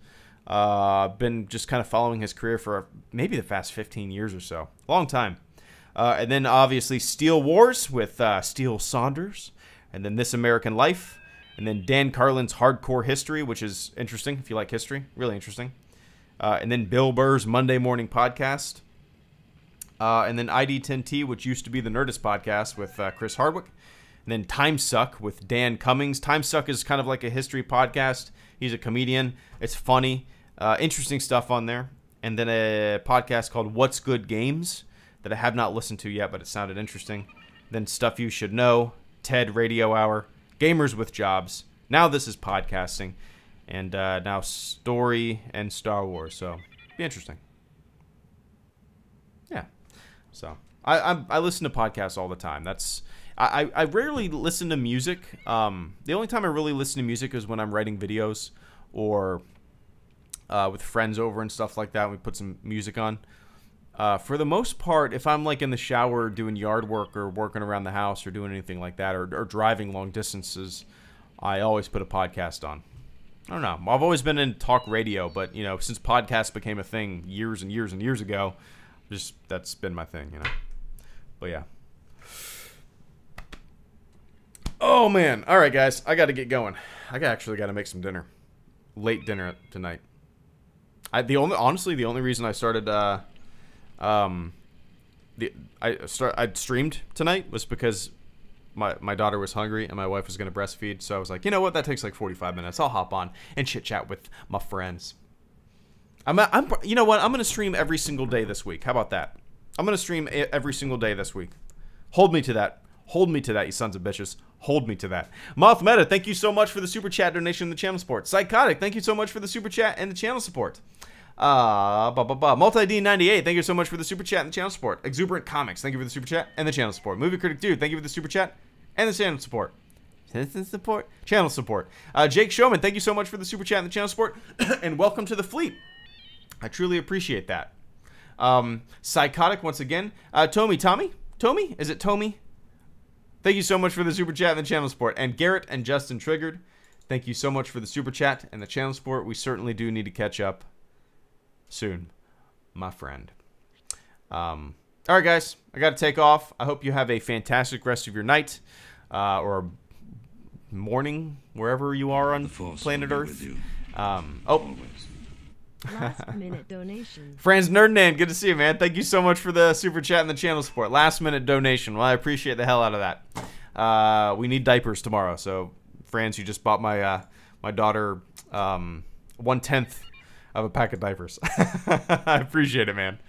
Been just kind of following his career for maybe the past 15 years or so. Long time. And then, obviously, Steel Wars with Steel Saunders. And then This American Life. And then Dan Carlin's Hardcore History, which is interesting if you like history. Really interesting. And then Bill Burr's Monday Morning Podcast. And then ID10T, which used to be the Nerdist podcast with Chris Hardwick. And then Time Suck with Dan Cummings. Time Suck is kind of like a history podcast. He's a comedian. It's funny. Interesting stuff on there. And then a podcast called What's Good Games that I have not listened to yet, but it sounded interesting. Then Stuff You Should Know, TED Radio Hour, Gamers with Jobs. Now this is podcasting. And now Story and Star Wars. So, be interesting. Yeah. So, I listen to podcasts all the time. I rarely listen to music. The only time I really listen to music is when I'm writing videos or with friends over and stuff like that. We put some music on. For the most part, if I'm like in the shower doing yard work or working around the house or doing anything like that or driving long distances, I always put a podcast on. I don't know. I've always been in talk radio, but, you know, since podcasts became a thing years and years and years ago, that's been my thing, you know. But, yeah. Oh, man. All right, guys. I got to get going. I actually got to make some dinner. Late dinner tonight. Honestly, the only reason I started... I streamed tonight was because my daughter was hungry and my wife was going to breastfeed, so I was like, you know what, that takes like 45 minutes. I'll hop on and chit chat with my friends. You know what, I'm going to stream every single day this week. How about that? I'm going to stream every single day this week. Hold me to that. Hold me to that, you sons of bitches. Hold me to that. Moth Meta, thank you so much for the super chat donation and the channel support. Psychotic, thank you so much for the super chat and the channel support. Multi D98, thank you so much for the super chat and the channel support. Exuberant Comics, thank you for the super chat and the channel support. Movie Critic Dude, thank you for the super chat and the channel support. Channel support. Jake Showman, thank you so much for the super chat and the channel support. And welcome to the fleet. I truly appreciate that. Psychotic once again. Tommy, is it Tommy? Thank you so much for the super chat and the channel support. And Garrett and Justin Triggered, thank you so much for the super chat and the channel support. We certainly do need to catch up soon, my friend. All right, guys, I got to take off. I hope you have a fantastic rest of your night or morning, wherever you are on planet Earth. Last minute donation. Franz Nerdnan, good to see you, man. Thank you so much for the super chat and the channel support. Last minute donation. Well, I appreciate the hell out of that. We need diapers tomorrow, so Franz, you just bought my my daughter 1/10 of a pack of diapers. I appreciate it, man.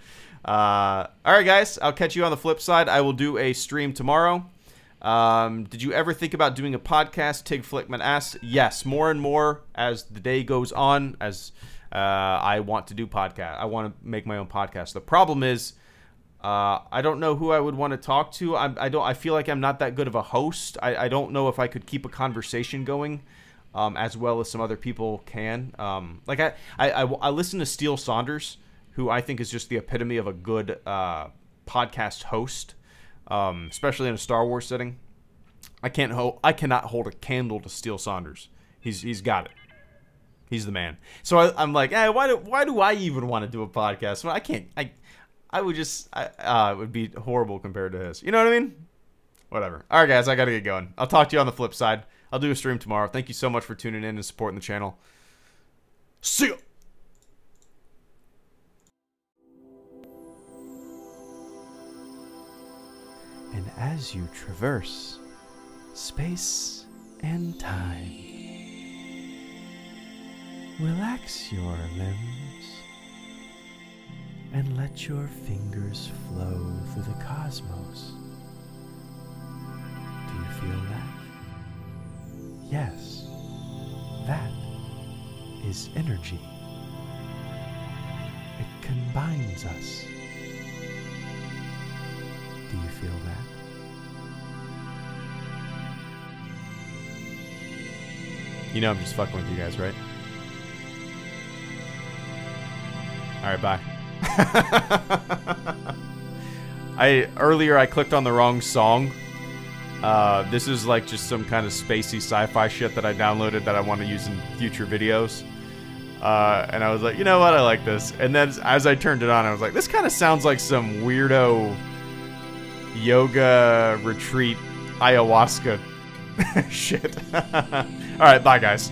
All right, guys. I'll catch you on the flip side. I will do a stream tomorrow. Did you ever think about doing a podcast? Tig Flickman asks. Yes, more and more as the day goes on, as I want to do podcast. I want to make my own podcast. The problem is I don't know who I would want to talk to. I feel like I'm not that good of a host. I don't know if I could keep a conversation going as well as some other people can. Like I listen to Steele Saunders, who I think is just the epitome of a good podcast host, especially in a Star Wars setting. I cannot hold a candle to Steele Saunders. He's got it. He's the man. So I'm like, hey, why do I even want to do a podcast? Well, I can't. I would just. It would be horrible compared to his. You know what I mean? Whatever. All right, guys, I gotta get going. I'll talk to you on the flip side. I'll do a stream tomorrow. Thank you so much for tuning in and supporting the channel. See ya. And as you traverse space and time, relax your limbs and let your fingers flow through the cosmos. Do you feel that? Yes, that is energy. It combines us. Do you feel that? You know I'm just fucking with you guys, right? Alright, bye. Earlier I clicked on the wrong song. This is like just some kind of spacey sci-fi shit that I downloaded that I want to use in future videos. And I was like, you know what, I like this. And then as I turned it on, I was like, this kind of sounds like some weirdo yoga retreat ayahuasca shit. Alright, bye guys.